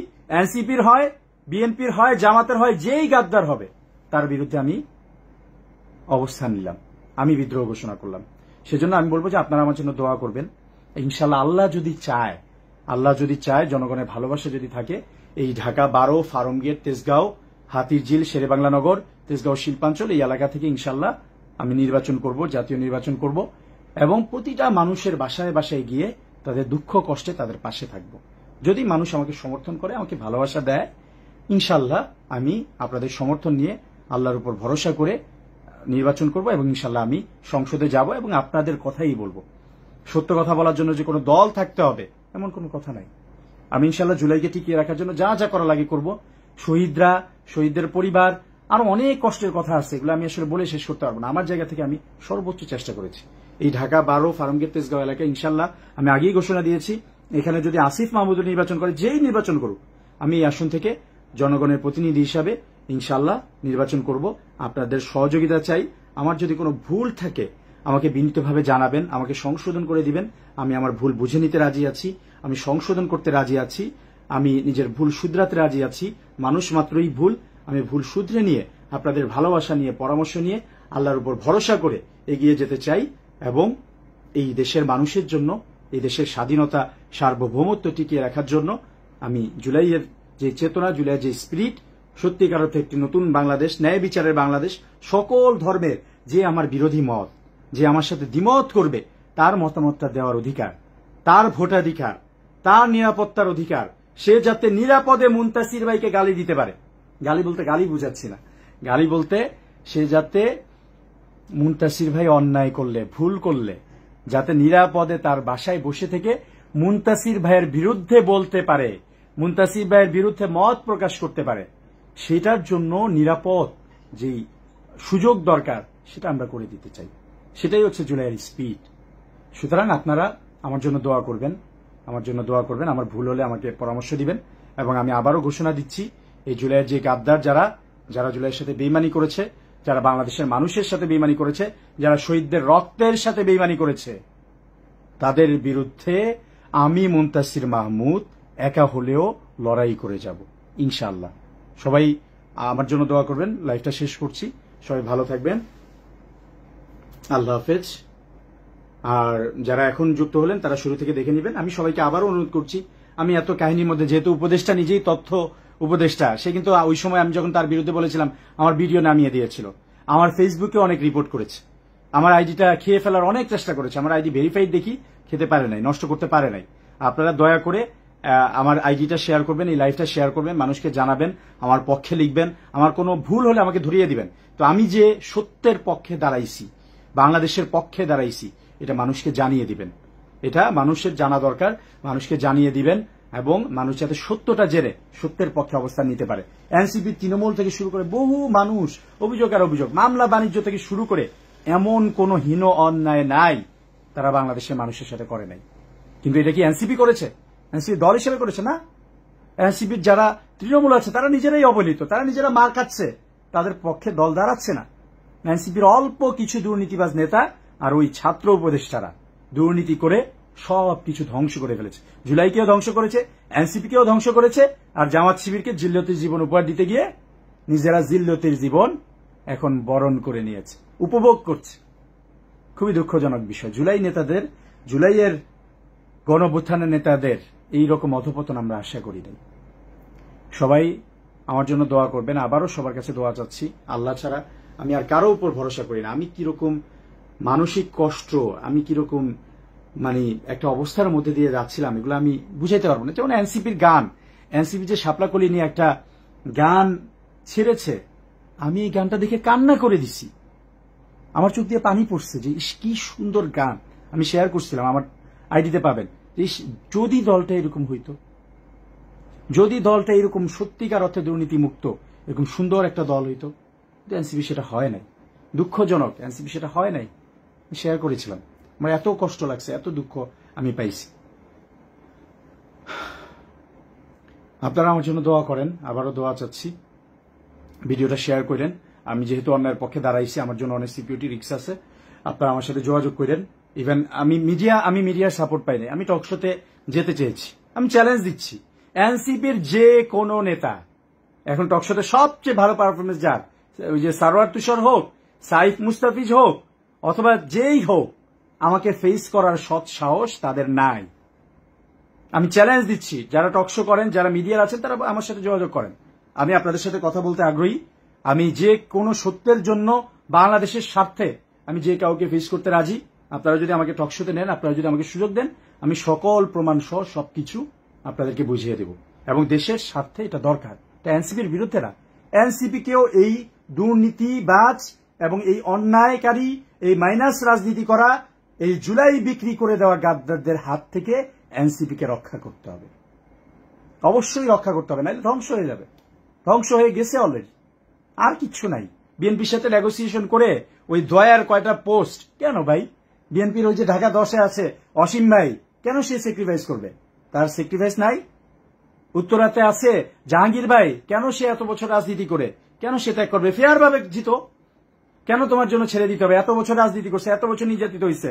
এনসিপির হয়, বিএনপির হয়, জামাতের হয়, যেই গাদ্দার হবে তার বিরুদ্ধে আমি অবস্থান নিলাম, আমি বিদ্রোহ ঘোষণা করলাম। সেজন্য আমি বলবো যে আপনারা আমার জন্য দোয়া করবেন। ইনশাল্লাহ আল্লাহ যদি চায়, জনগণের ভালোবাসা যদি থাকে, এই ঢাকা 12, ফার্মগেট, তেজগাঁও, হাতিরঝিল, শেরেবাংলা নগর, তেজগাঁও শিল্পাঞ্চল, এই এলাকা থেকে ইনশাল্লাহ আমি নির্বাচন করব, জাতীয় নির্বাচন করব, এবং প্রতিটা মানুষের বাসায় বাসায় গিয়ে তাদের দুঃখ কষ্টে তাদের পাশে থাকব। যদি মানুষ আমাকে সমর্থন করে, আমাকে ভালোবাসা দেয়, ইনশাল্লাহ আমি আপনাদের সমর্থন নিয়ে আল্লাহর উপর ভরসা করে নির্বাচন করব, এবং ইনশাল্লাহ আমি সংসদে যাব এবং আপনাদের কথাই বলবো। সত্য কথা বলার জন্য যে কোনো দল থাকতে হবে এমন কোনো কথা নাই। আমি ইনশাল্লাহ জুলাইকে টিকিয়ে রাখার জন্য যা যা করা লাগে করব। শহীদদের পরিবার, আরো অনেক কষ্টের কথা আছে, এগুলো আমি আসলে বলে শেষ করতে পারবো না। আমার জায়গা থেকে আমি সর্বোচ্চ চেষ্টা করেছি। এই ঢাকা 12, ফার্মগেট, তেজগাঁও এলাকায় ইনশাল্লাহ আমি আগেই ঘোষণা দিয়েছি, এখানে যদি আসিফ মাহমুদ নির্বাচন করে, যেই নির্বাচন করুক, আমি এই আসন থেকে জনগণের প্রতিনিধি হিসাবে ইনশাল্লাহ নির্বাচন করব। আপনাদের সহযোগিতা চাই। আমার যদি কোনো ভুল থাকে আমাকে বিনীতভাবে জানাবেন, আমাকে সংশোধন করে দিবেন। আমি আমার ভুল বুঝে নিতে রাজি আছি, আমি সংশোধন করতে রাজি আছি, আমি নিজের ভুল শুধরাতে রাজি আছি। মানুষ মাত্রই ভুল, আমি ভুল শুধরে নিয়ে, আপনাদের ভালোবাসা নিয়ে, পরামর্শ নিয়ে, আল্লাহর উপর ভরসা করে এগিয়ে যেতে চাই, এবং এই দেশের মানুষের জন্য, এই দেশের স্বাধীনতা, সার্বভৌমত্ব টিকিয়ে রাখার জন্য আমি জুলাইয়ের যে চেতনা, জুলাইয়ের যে স্পিরিট, সত্যিকার অর্থে একটি নতুন বাংলাদেশ, ন্যায় বিচারের বাংলাদেশ, সকল ধর্মের যে আমার বিরোধী মত, যে আমার সাথে দ্বিমত করবে, তার মতামতটা দেওয়ার অধিকার, তার ভোটাধিকার, তার নিরাপত্তার অধিকার, সে যাতে নিরাপদে মুনতাসির ভাইকে গালি দিতে পারে। গালি বলতে গালি বুঝাচ্ছি না, গালি বলতে সে যাতে মুনতাসির ভাই অন্যায় করলে, ভুল করলে, যাতে নিরাপদে তার বাসায় বসে থেকে মুনতাসির ভাইয়ের বিরুদ্ধে বলতে পারে, মুনতাসির ভাইয়ের বিরুদ্ধে মত প্রকাশ করতে পারে, সেটার জন্য নিরাপদ যেই সুযোগ দরকার সেটা আমরা করে দিতে চাই। সেটাই হচ্ছে জুলাইয়ের স্পিড। সুতরাং আপনারা আমার জন্য দোয়া করবেন, আমার ভুল হলে আমাকে পরামর্শ দিবেন। এবং আমি আবারও ঘোষণা দিচ্ছি, এই জুলাইয়ের যে গাদ্দার যারা জুলাইয়ের সাথে বেইমানি করেছে, যারা বাংলাদেশের মানুষের সাথে বেইমানি করেছে, যারা শহীদদের রক্তের সাথে বেইমানি করেছে, তাদের বিরুদ্ধে আমি মুনতাসির মাহমুদ একা হলেও লড়াই করে যাব ইনশাআল্লাহ। সবাই আমার জন্য দোয়া করবেন। লাইভটা শেষ করছি, সবাই ভালো থাকবেন, আল্লাহ হাফেজ। আর যারা এখন যুক্ত হলেন তারা শুরু থেকে দেখে নেবেন। আমি সবাইকে আবারও অনুরোধ করছি, আমি এত কাহিনীর মধ্যে, যেহেতু উপদেষ্টা নিজেই তথ্য উপদেষ্টা, সে কিন্তু ওই সময় আমি যখন তার বিরুদ্ধে বলেছিলাম আমার ভিডিও নামিয়ে দিয়েছিল, আমার ফেসবুকে অনেক রিপোর্ট করেছে, আমার আইডিটা খেয়ে ফেলার অনেক চেষ্টা করেছে, আমার আইডি ভেরিফাইড দেখি খেতে পারে নাই, নষ্ট করতে পারে নাই। আপনারা দয়া করে আমার আইডিটা শেয়ার করবেন, এই লাইভটা শেয়ার করবেন, মানুষকে জানাবেন, আমার পক্ষে লিখবেন, আমার কোনো ভুল হলে আমাকে ধরিয়ে দিবেন। তো আমি যে সত্যের পক্ষে দাঁড়াইছি, বাংলাদেশের পক্ষে দাঁড়াইছি, এটা মানুষকে জানিয়ে দিবেন। এটা মানুষের জানা দরকার, মানুষকে জানিয়ে দিবেন, এবং মানুষ যাতে সত্যটা জেনে সত্যের পক্ষে অবস্থান নিতে পারে। এনসিপি, তৃণমূল থেকে শুরু করে বহু মানুষ, অভিযোগ আর অভিযোগ, মামলা বাণিজ্য থেকে শুরু করে এমন কোন হীন অন্যায় নাই তারা বাংলাদেশের মানুষের সাথে করে নাই। কিন্তু এটা কি এনসিপি করেছে? এনসিপি দল হিসেবে করেছে না। এনসিপির যারা তৃণমূল আছে তারা নিজেরাই অবহেলিত, তারা নিজেরা মার খাচ্ছে, তাদের পক্ষে দল দাঁড়াচ্ছে না। এনসিপির অল্প কিছু দুর্নীতিবাজ নেতা আর ওই ছাত্র উপদেষ্টারা দুর্নীতি করে সব কিছু ধ্বংস করে ফেলেছে। জুলাইকেও ধ্বংস করেছে, এনসিপিকেও ধ্বংস করেছে, আর জামাত শিবিরকে জিল্লতির জীবন উপহার দিতে গিয়ে নিজেরা জিল্লতির জীবন এখন বরণ করে নিয়েছে, উপভোগ করছে। খুবই দুঃখজনক বিষয়। জুলাইয়ের গণঅভ্যুত্থানের নেতাদের এইরকম অধপতন আমরা আশা করি নাই। সবাই আমার জন্য দোয়া করবেন, আবারও সবার কাছে দোয়া চাচ্ছি। আল্লাহ ছাড়া আমি আর কারো উপর ভরসা করি না। আমি কিরকম মানসিক কষ্ট, আমি কিরকম একটা অবস্থার মধ্যে দিয়ে যাচ্ছিলাম, এগুলো আমি বুঝাইতে পারবো না। যেমন এনসিপির গান, এনসিপি যে শাপলাকলি নিয়ে একটা গান ছেড়েছে, আমি এই গানটা দেখে কান্না করে দিছি, আমার চোখ দিয়ে পানি পড়ছে যে ইস কি সুন্দর গান। আমি শেয়ার করছিলাম, আমার আইডিতে পাবেন। যদি দলটা এরকম হইতো, যদি দলটা এরকম সত্যিকার অর্থে দুর্নীতি মুক্ত এরকম সুন্দর একটা দল হইতো, এনসিপি সেটা হয় নাই। দুঃখজনক, এনসিপি সেটা হয় নাই। শেয়ার করেছিলাম, আমার এত কষ্ট লাগছে, এত দুঃখ আমি পাইছি। আপনারা আমার জন্য দোয়া করেন, আবারও দোয়া চাচ্ছি। ভিডিওটা শেয়ার করেন। আমি যেহেতু অন্যায়ের পক্ষে দাঁড়াইছি, আমার জন্য অনেক সিকিউরিটি রিস্ক আছে, আপনারা আমার সাথে যোগাযোগ করেন। ইভেন আমি মিডিয়ার সাপোর্ট পাইনি, আমি টক শোতে যেতে চেয়েছি, আমি চ্যালেঞ্জ দিচ্ছি। এনসিপির যে কোনো নেতা এখন টক শোতে সবচেয়ে ভালো পারফরমেন্স যার, ওই যে সারোয়ার তুষার হোক, সাইফ মুস্তাফিজ হোক, অথবা যেই হোক, আমাকে ফেস করার সৎ সাহস তাদের নাই। আমি চ্যালেঞ্জ দিচ্ছি, যারা টকশো করেন, যারা মিডিয়ার আছেন, তারা আমার সাথে যোগাযোগ করেন। আমি আপনাদের সাথে কথা বলতে আগ্রহী। আমি যে কোনো সত্যের জন্য, বাংলাদেশের স্বার্থে আমি যে কাউকে ফেস করতে রাজি। আপনারা যদি আমাকে টকশোতে নেন, আপনারা যদি আমাকে সুযোগ দেন, আমি সকল প্রমাণ সহ সবকিছু আপনাদেরকে বুঝিয়ে দেব। এবং দেশের স্বার্থে এটা দরকার, এটা এনসিপির বিরুদ্ধে না। এনসিপিকেও এই দুর্নীতিবাজ এবং এই অন্যায়কারী, এই মাইনাস রাজনীতি করা, এই জুলাই বিক্রি করে দেওয়া গাদ্দারদের হাত থেকে এনসিপিকে রক্ষা করতে হবে, অবশ্যই রক্ষা করতে হবে, নাহলে ধ্বংস হয়ে যাবে। ধ্বংস হয়ে গেছে অলরেডি, আর কিচ্ছু নাই। বিএনপির সাথে নেগোসিয়েশন করে ওই দয়ার কয়টা পোস্ট, কেন ভাই? বিএনপির ওই যে ঢাকা 10-এ আছে অসীম ভাই, কেন সে স্যাক্রিফাইস করবে? তার স্যাক্রিফাইস নাই। উত্তরাতে আছে জাহাঙ্গীর ভাই, কেন সে এত বছর রাজনীতি করে, কেন সে ত্যাগ করবে? ফেয়ার ভাবে জিত, কেন তোমার জন্য ছেড়ে দিতে হবে? এত বছর রাজনীতি করছে, এত বছর নির্যাতিত হয়েছে,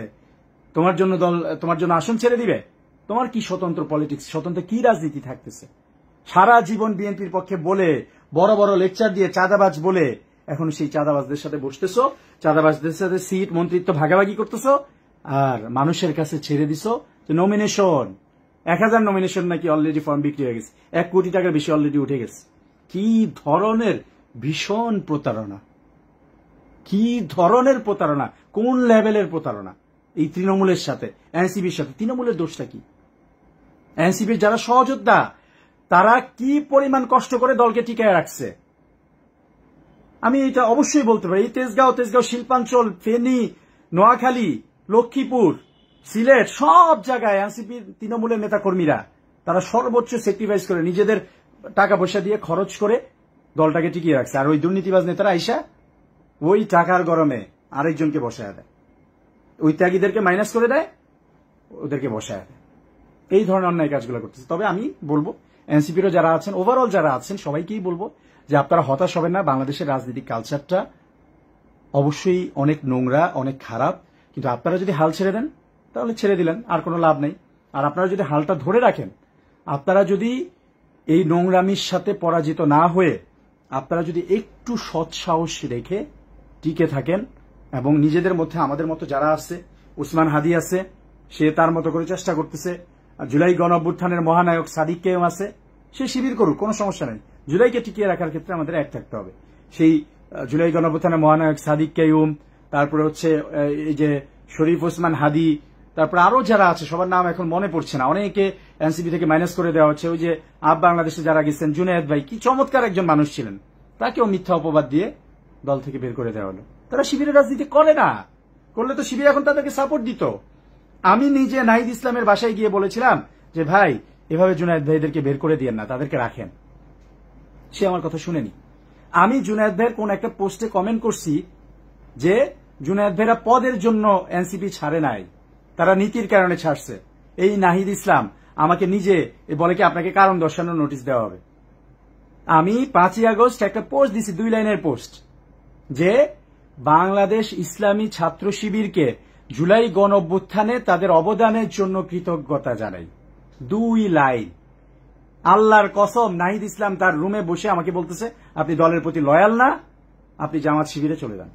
তোমার জন্য দল, তোমার জন্য আসন ছেড়ে দিবে? তোমার কি স্বতন্ত্র পলিটিক্স, স্বতন্ত্র কি রাজনীতি থাকতেছে? সারা জীবন বিএনপির পক্ষে বলে, বড় বড় লেকচার দিয়ে চাঁদাবাজ বলে, এখন সেই চাঁদাবাজদের সাথে বসতেছ, চাঁদাবাজদের সাথে সিট মন্ত্রিত্ব ভাগাভাগি করতেছ, আর মানুষের কাছে ছেড়ে দিছ নমিনেশন। 1000 নমিনেশন নাকি অলরেডি ফর্ম বিক্রি হয়ে গেছে, 1 কোটি টাকার বেশি অলরেডি উঠে গেছে। কি ধরনের ভীষণ প্রতারণা, কি ধরনের প্রতারণা, কোন লেভেলের প্রতারণা এই তৃণমূলের সাথে, এনসিপির সাথে। তৃণমূলের দোষটা কি? এনসিপির যারা সহযোদ্ধা, তারা কি পরিমাণ কষ্ট করে দলকে টিকায় রাখছে, আমি এটা অবশ্যই বলতে পারি। এই তেজগাঁও, শিল্পাঞ্চল, ফেনী, নোয়াখালী, লক্ষ্মীপুর, সিলেট, সব জায়গায় এনসিপির তৃণমূলের নেতাকর্মীরা তারা সর্বোচ্চ স্যাক্রিফাইস করে, নিজেদের টাকা পয়সা দিয়ে খরচ করে দলটাকে টিকিয়ে রাখছে। আর ওই দুর্নীতিবাজ নেতারা আইসা ওই টাকার গরমে আরেকজনকে বসায় দেয়, ওই ত্যাগীদেরকে মাইনাস করে দেয়, ওদেরকে বসায় দেয়। এই ধরনের অন্যায় কাজগুলো করতেছে। তবে আমি বলবো এনসিপিরও যারা আছেন, ওভারঅল যারা আছেন, সবাইকেই বলবো যে আপনারা হতাশ হবেন না। বাংলাদেশের রাজনৈতিক কালচারটা অবশ্যই অনেক নোংরা, অনেক খারাপ, কিন্তু আপনারা যদি হাল ছেড়ে দেন তাহলে ছেড়ে দিলেন, আর কোনো লাভ নেই। আর আপনারা যদি হালটা ধরে রাখেন, আপনারা যদি এই নোংরামির সাথে পরাজিত না হয়ে আপনারা যদি একটু সৎসাহস রেখে টিকে থাকেন এবং নিজেদের মধ্যে, আমাদের মতো যারা আছে, উসমান হাদি আছে, সে তার মতো করে চেষ্টা করতেছে, জুলাই গণঅভ্যুত্থানের মহানায়ক সাদিক কাইয়ুম আছে, সে শিবির করুক, কোনো সমস্যা নেই। জুলাইকে টিকিয়ে রাখার ক্ষেত্রে আমাদের এক থাকতে হবে। সেই জুলাই গণঅভ্যুত্থানের মহানায়ক সাদিক কাইয়ুম, তারপরে হচ্ছে এই যে শরীফ ওসমান হাদি, তারপরে আরো যারা আছে, সবার নাম এখন মনে পড়ছে না, অনেকে এনসিপি থেকে মাইনাস করে দেওয়া হচ্ছে। ওই যে আপ বাংলাদেশে যারা গেছেন, জুনায়েদ ভাই কি চমৎকার একজন মানুষ ছিলেন, তাকেও মিথ্যা অপবাদ দিয়ে দল থেকে বের করে দেওয়া হলো। তারা শিবিরের রাজনীতি করে না, করলে তো শিবির এখন তাদেরকে সাপোর্ট দিত। আমি নিজে নাহিদ ইসলামের বাসায় গিয়ে বলেছিলাম যে ভাই এভাবে জুনায়েদ ভাইদেরকে বের করে দিয়েন না, তাদেরকে রাখেন। সে আমার কথা শুনেনি। আমি জুনায়েদ ভাইয়ের কোন একটা পোস্টে কমেন্ট করছি যে জুনায়েদ ভাইরা পদের জন্য এনসিপি ছাড়ে নাই, তারা নীতির কারণে ছাড়ছে। এই নাহিদ ইসলাম আমাকে নিজে বলে কি আপনাকে কারণ দর্শানোর নোটিশ দেওয়া হবে। আমি 5ই আগস্ট একটা পোস্ট দিছি, 2 লাইনের পোস্ট, যে বাংলাদেশ ইসলামী ছাত্র শিবিরকে জুলাই গণঅভ্যুত্থানে তাদের অবদানের জন্য কৃতজ্ঞতা জানাই। 2 লাইন। আল্লাহর কসম, নাহিদ ইসলাম তার রুমে বসে আমাকে বলতেছে আপনি দলের প্রতি লয়াল না, আপনি জামাত শিবিরে চলে যান।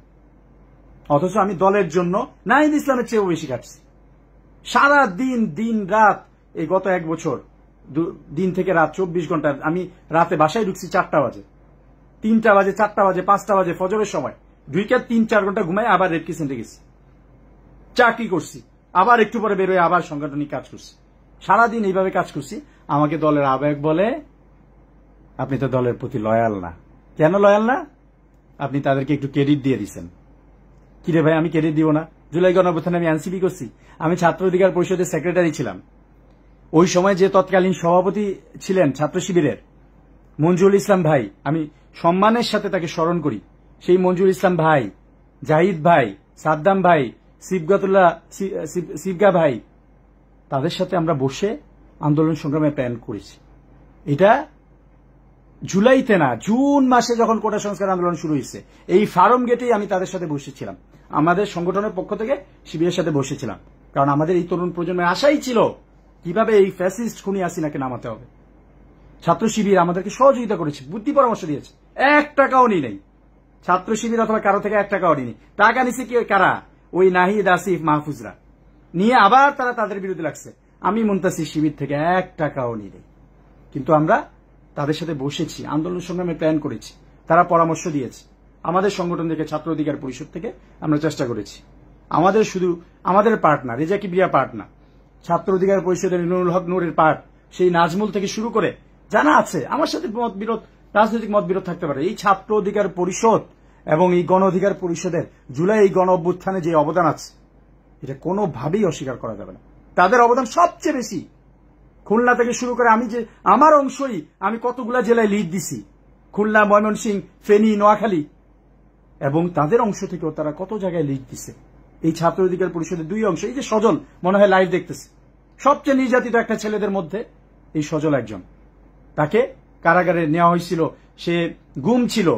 অথচ আমি দলের জন্য নাহিদ ইসলামের চেয়েও বেশি কাটছি। সারা দিন, দিন রাত, এই গত 1 বছর দিন থেকে রাত 24 ঘন্টা। আমি রাতে বাসায় ঢুকছি 4টা বাজে, 3টা বাজে, 4টা বাজে, 5টা বাজে, ফজরের সময় ঢুকে 3-4 ঘন্টা ঘুমাই, আবার রেড ক্রিসেন্টে গেছি, চাকরি করছি, আবার একটু পরে বেরোয় আবার সাংগঠনিক কাজ করছি। সারাদিন এইভাবে কাজ করছি। আমাকে দলের আহ্বায়ক বলে আপনি তো দলের প্রতি লয়াল না। কেন লয়াল না? আপনি তাদেরকে একটু ক্রেডিট দিয়ে দিচ্ছেন। কিরে ভাই, আমি ক্রেডিট দিব না? জুলাই গণঅভ্যুত্থানে আমি এনসিপি করছি, আমি ছাত্র অধিকার পরিষদের সেক্রেটারি ছিলাম। ওই সময় যে তৎকালীন সভাপতি ছিলেন ছাত্র শিবিরের মঞ্জুরুল ইসলাম ভাই, আমি সম্মানের সাথে তাকে স্মরণ করি। সেই মঞ্জুরুল ইসলাম ভাই, জাহিদ ভাই, সাদ্দাম ভাই, সিবগা ভাই, তাদের সাথে আমরা বসে আন্দোলন সংগ্রামে প্ল্যান করেছি। এটা জুলাইতে না, জুন মাসে যখন কোটা সংস্কার আন্দোলন শুরু হয়েছে, এই ফার্ম গেটেই আমি তাদের সাথে বসেছিলাম। আমাদের সংগঠনের পক্ষ থেকে শিবিরের সাথে বসেছিলাম, কারণ আমাদের এই তরুণ প্রজন্মের আশাই ছিল কিভাবে এই ফ্যাসিস্ট খুনি হাসিনাকে নামাতে হবে। ছাত্র শিবির আমাদেরকে সহযোগিতা করেছে, বুদ্ধি পরামর্শ দিয়েছে। 1 টাকাও নিই নাই ছাত্র শিবির অথবা কারো থেকে 1 টাকাও নিই। টাকা নিছে কি কারা? ওই নাহিদ, আসিফ, মাহফুজরা নিয়ে আবার তারা তাদের বিরুদ্ধে লাগছে। আমি মুনতাসির শিবির থেকে 1 টাকাও নিই নাই, কিন্তু আমরা তাদের সাথে বসেছি, আন্দোলন সংগ্রামে প্ল্যান করেছি, তারা পরামর্শ দিয়েছে। আমাদের সংগঠন থেকে, ছাত্র অধিকার পরিষদ থেকে আমরা চেষ্টা করেছি। আমাদের শুধু আমাদের পার্ট না, রেজা কিবরিয়া পার্ট না, ছাত্র অধিকার পরিষদের নুরুল হক নূরের পার্ট, সেই নাজমুল থেকে শুরু করে জানা আছে। আমার সাথে মতবিরোধ, রাজনৈতিক মতবিরোধ থাকতে পারে। এই ছাত্র অধিকার পরিষদ এবং এই গণ অধিকার পরিষদের জুলাই এই গণ অভ্যুত্থানে যে অবদান আছে, এটা কোনোভাবেই অস্বীকার করা যাবে না। তাদের অবদান সবচেয়ে বেশি। খুলনা থেকে শুরু করে আমি যে আমার অংশই, আমি কতগুলা জেলায় লিড দিছি, খুলনা, ময়মনসিংহ, ফেনী, নোয়াখালী, এবং তাদের অংশ থেকেও তারা কত জায়গায় লিড দিছে। এই ছাত্র অধিকার পরিষদের 2 অংশ, এই যে সজল মনে হয় লাইভ দেখতেছে, সবচেয়ে নির্যাতিত একটা ছেলেদের মধ্যে এই সজল একজন। তাকে কারাগারে নেওয়া হয়েছিল, সে গুম ছিল,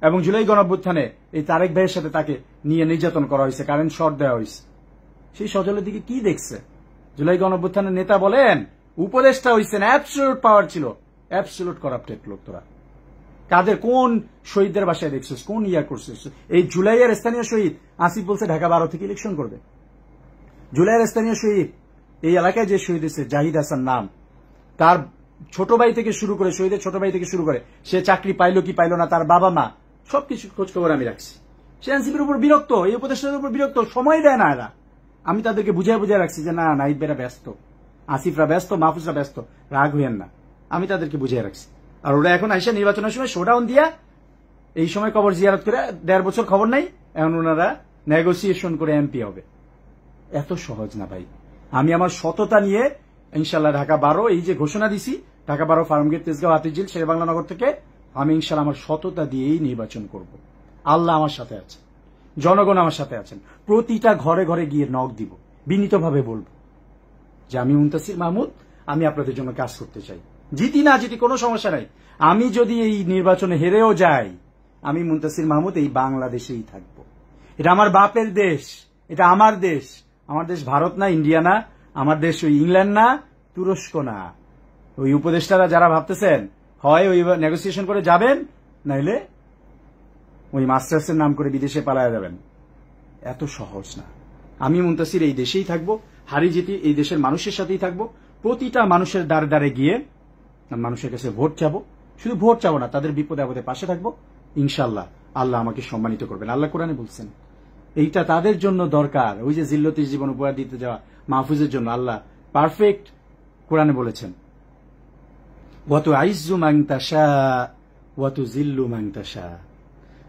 এবং জুলাই গণঅভ্যুত্থানে এই তারেক ভাইয়ের সাথে তাকে নিয়ে নির্যাতন করা হয়েছে, কারেন্ট শর্ট দেওয়া হয়েছে। সেই সজলের দিকে কি দেখছে? জুলাই গণঅভ্যুত্থানের নেতা বলেন, উপদেষ্টা হয়েছেন, অ্যাবসলিউট পাওয়ার ছিল, অ্যাবসলিউট করাপ্টেড লোক। তোরা কাদের, কোন শহীদদের বাসায় দেখছিস, কোন ইয়া করছিস? এই জুলাইয়ের স্থানীয় শহীদ আসিফ বলছে ঢাকা 12 থেকে ইলেকশন করবে। জুলাইয়ের স্থানীয় শহীদ, এই এলাকায় যে শহীদ হয়েছে জাহিদ হাসান নাম, তার ছোট ভাই থেকে শুরু করে, শহীদের ছোট ভাই থেকে শুরু করে, সে চাকরি পাইলো কি পাইলো না, তার বাবা মা সবকিছু খোঁজ খবর আমি রাখছি। সে এনসিপির উপর বিরক্ত, এই উপদেষ্টাদের উপর বিরক্ত, সময় দেয় না এরা। আমি তাদেরকে বুঝাই রাখছি যে না, নাহিদ ভাইরা ব্যস্ত, আসিফরা ব্যস্ত, মাহফুজরা ব্যস্ত, রাগ হইয়েন না। আমি তাদেরকে বুঝিয়ে রাখছি। আর ওরা এখন আইসা নির্বাচনের সময় শোডাউন দিয়া এই সময় কবর জিয়ারত করে 1.5 বছর খবর নাই, এখন ওনারা নেগোসিয়েশন করে এমপি হবে। এত সহজ না ভাই। আমি আমার সততা নিয়ে ইনশাল্লাহ ঢাকা 12, এই যে ঘোষণা দিছি, ঢাকা 12, ফার্মগেট, তেজগাঁও, হাতিঝিল, শেরেবাংলানগর থেকে আমি ইনশাল্লাহ আমার সততা দিয়েই নির্বাচন করব। আল্লাহ আমার সাথে আছে, জনগণ আমার সাথে আছেন। প্রতিটা ঘরে ঘরে গিয়ে নক দিব, বিনীতভাবে বলবো যে আমি মুনতাসির মাহমুদ, আমি আপনাদের জন্য কাজ করতে চাই। জিতি না জিতি কোনো সমস্যা নাই। আমি যদি এই নির্বাচনে হেরেও যাই, আমি মুনতাসির মাহমুদ এই বাংলাদেশেই থাকব। এটা আমার বাপের দেশ, এটা আমার দেশ। আমার দেশ ভারত না, ইন্ডিয়া না, আমার দেশ ওই ইংল্যান্ড না, তুরস্ক না। ওই উপদেষ্টারা যারা ভাবতেছেন হয় ওই নেগোসিয়েশন করে যাবেন, নাইলে ওই মাস্টার্সের নাম করে বিদেশে পালায়া যাবেন। এত সহজ না। আমি মুনতাসির এই দেশেই থাকবো, হারি জিতি এই দেশের মানুষের সাথেই থাকবো। প্রতিটা মানুষের দ্বারে দ্বারে গিয়ে মানুষের কাছে ভোট চাবো। শুধু ভোট চাবো না, তাদের বিপদে আপদে পাশে থাকবো। ইনশাল্লাহ আল্লাহ আমাকে সম্মানিত করবেন। আল্লাহ কোরআনে বলছেন এইটা তাদের জন্য দরকার। ওই যে জিল্লতির জীবন উপহার দিতে যাওয়া মাহফুজের জন্য আল্লাহ পারফেক্ট কোরআনে বলেছেন, ওয়াতু আইজ্জু মান তাশা ওয়াতু জিল্লু মান তাশা।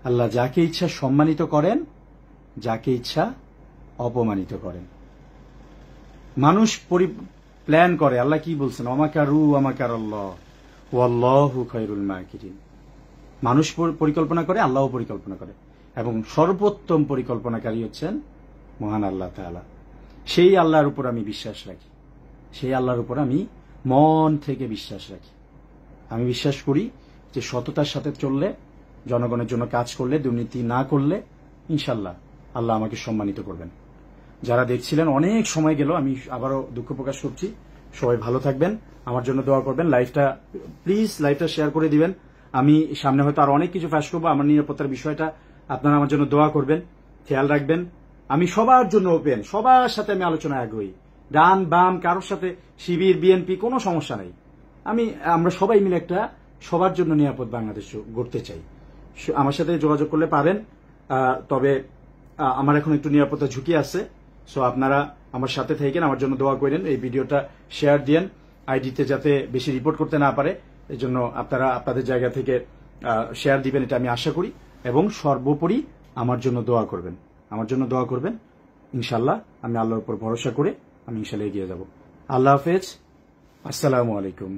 আল্লাহ যাকে ইচ্ছা সম্মানিত করেন, যাকে ইচ্ছা অপমানিত করেন। মানুষ প্ল্যান করে, আল্লাহ কি বলছেন, ওমাকারু ওমাকারাল্লাহ ওয়াল্লাহু খায়রুল মাকিরিন। মানুষ পরিকল্পনা করে, আল্লাহও পরিকল্পনা করে, এবং সর্বোত্তম পরিকল্পনাকারী হচ্ছেন মহান আল্লাহ তাআলা। সেই আল্লাহর উপর আমি বিশ্বাস রাখি, সেই আল্লাহর উপর আমি মন থেকে বিশ্বাস রাখি। আমি বিশ্বাস করি যে সততার সাথে চললে, জনগণের জন্য কাজ করলে, দুর্নীতি না করলে ইনশাল্লাহ আল্লাহ আমাকে সম্মানিত করবেন। যারা দেখছিলেন, অনেক সময় গেল, আমি আবারও দুঃখ প্রকাশ করছি। সবাই ভালো থাকবেন, আমার জন্য দোয়া করবেন। প্লিজ লাইভটা শেয়ার করে দিবেন। আমি সামনে হয়তো আর অনেক কিছু ফাঁস করবো। আমার নিরাপত্তার বিষয়টা আপনারা আমার জন্য দোয়া করবেন, খেয়াল রাখবেন। আমি সবার জন্য ওপেন, সবার সাথে আমি আলোচনায় আগ্রহী। ডান বাম কারোর সাথে, শিবির বিএনপি, কোনো সমস্যা নাই। আমরা সবাই মিলে একটা সবার জন্য নিরাপদ বাংলাদেশ গড়তে চাই। আমার সাথে যোগাযোগ করলে পাবেন। তবে আমার এখন একটু নিরাপত্তা ঝুঁকি আছে, সো আপনারা আমার সাথে থাকেন, আমার জন্য দোয়া করেন। এই ভিডিওটা শেয়ার দিয়েন আইডিতে, যাতে বেশি রিপোর্ট করতে না পারে। এই জন্য আপনারা আপনাদের জায়গা থেকে শেয়ার দিবেন, এটা আমি আশা করি। এবং সর্বোপরি আমার জন্য দোয়া করবেন, আমার জন্য দোয়া করবেন। ইনশাল্লাহ আমি আল্লাহর উপর ভরসা করে আমি ইনশাল্লাহ এগিয়ে যাব। আল্লাহ হাফেজ, আসসালামু আলাইকুম।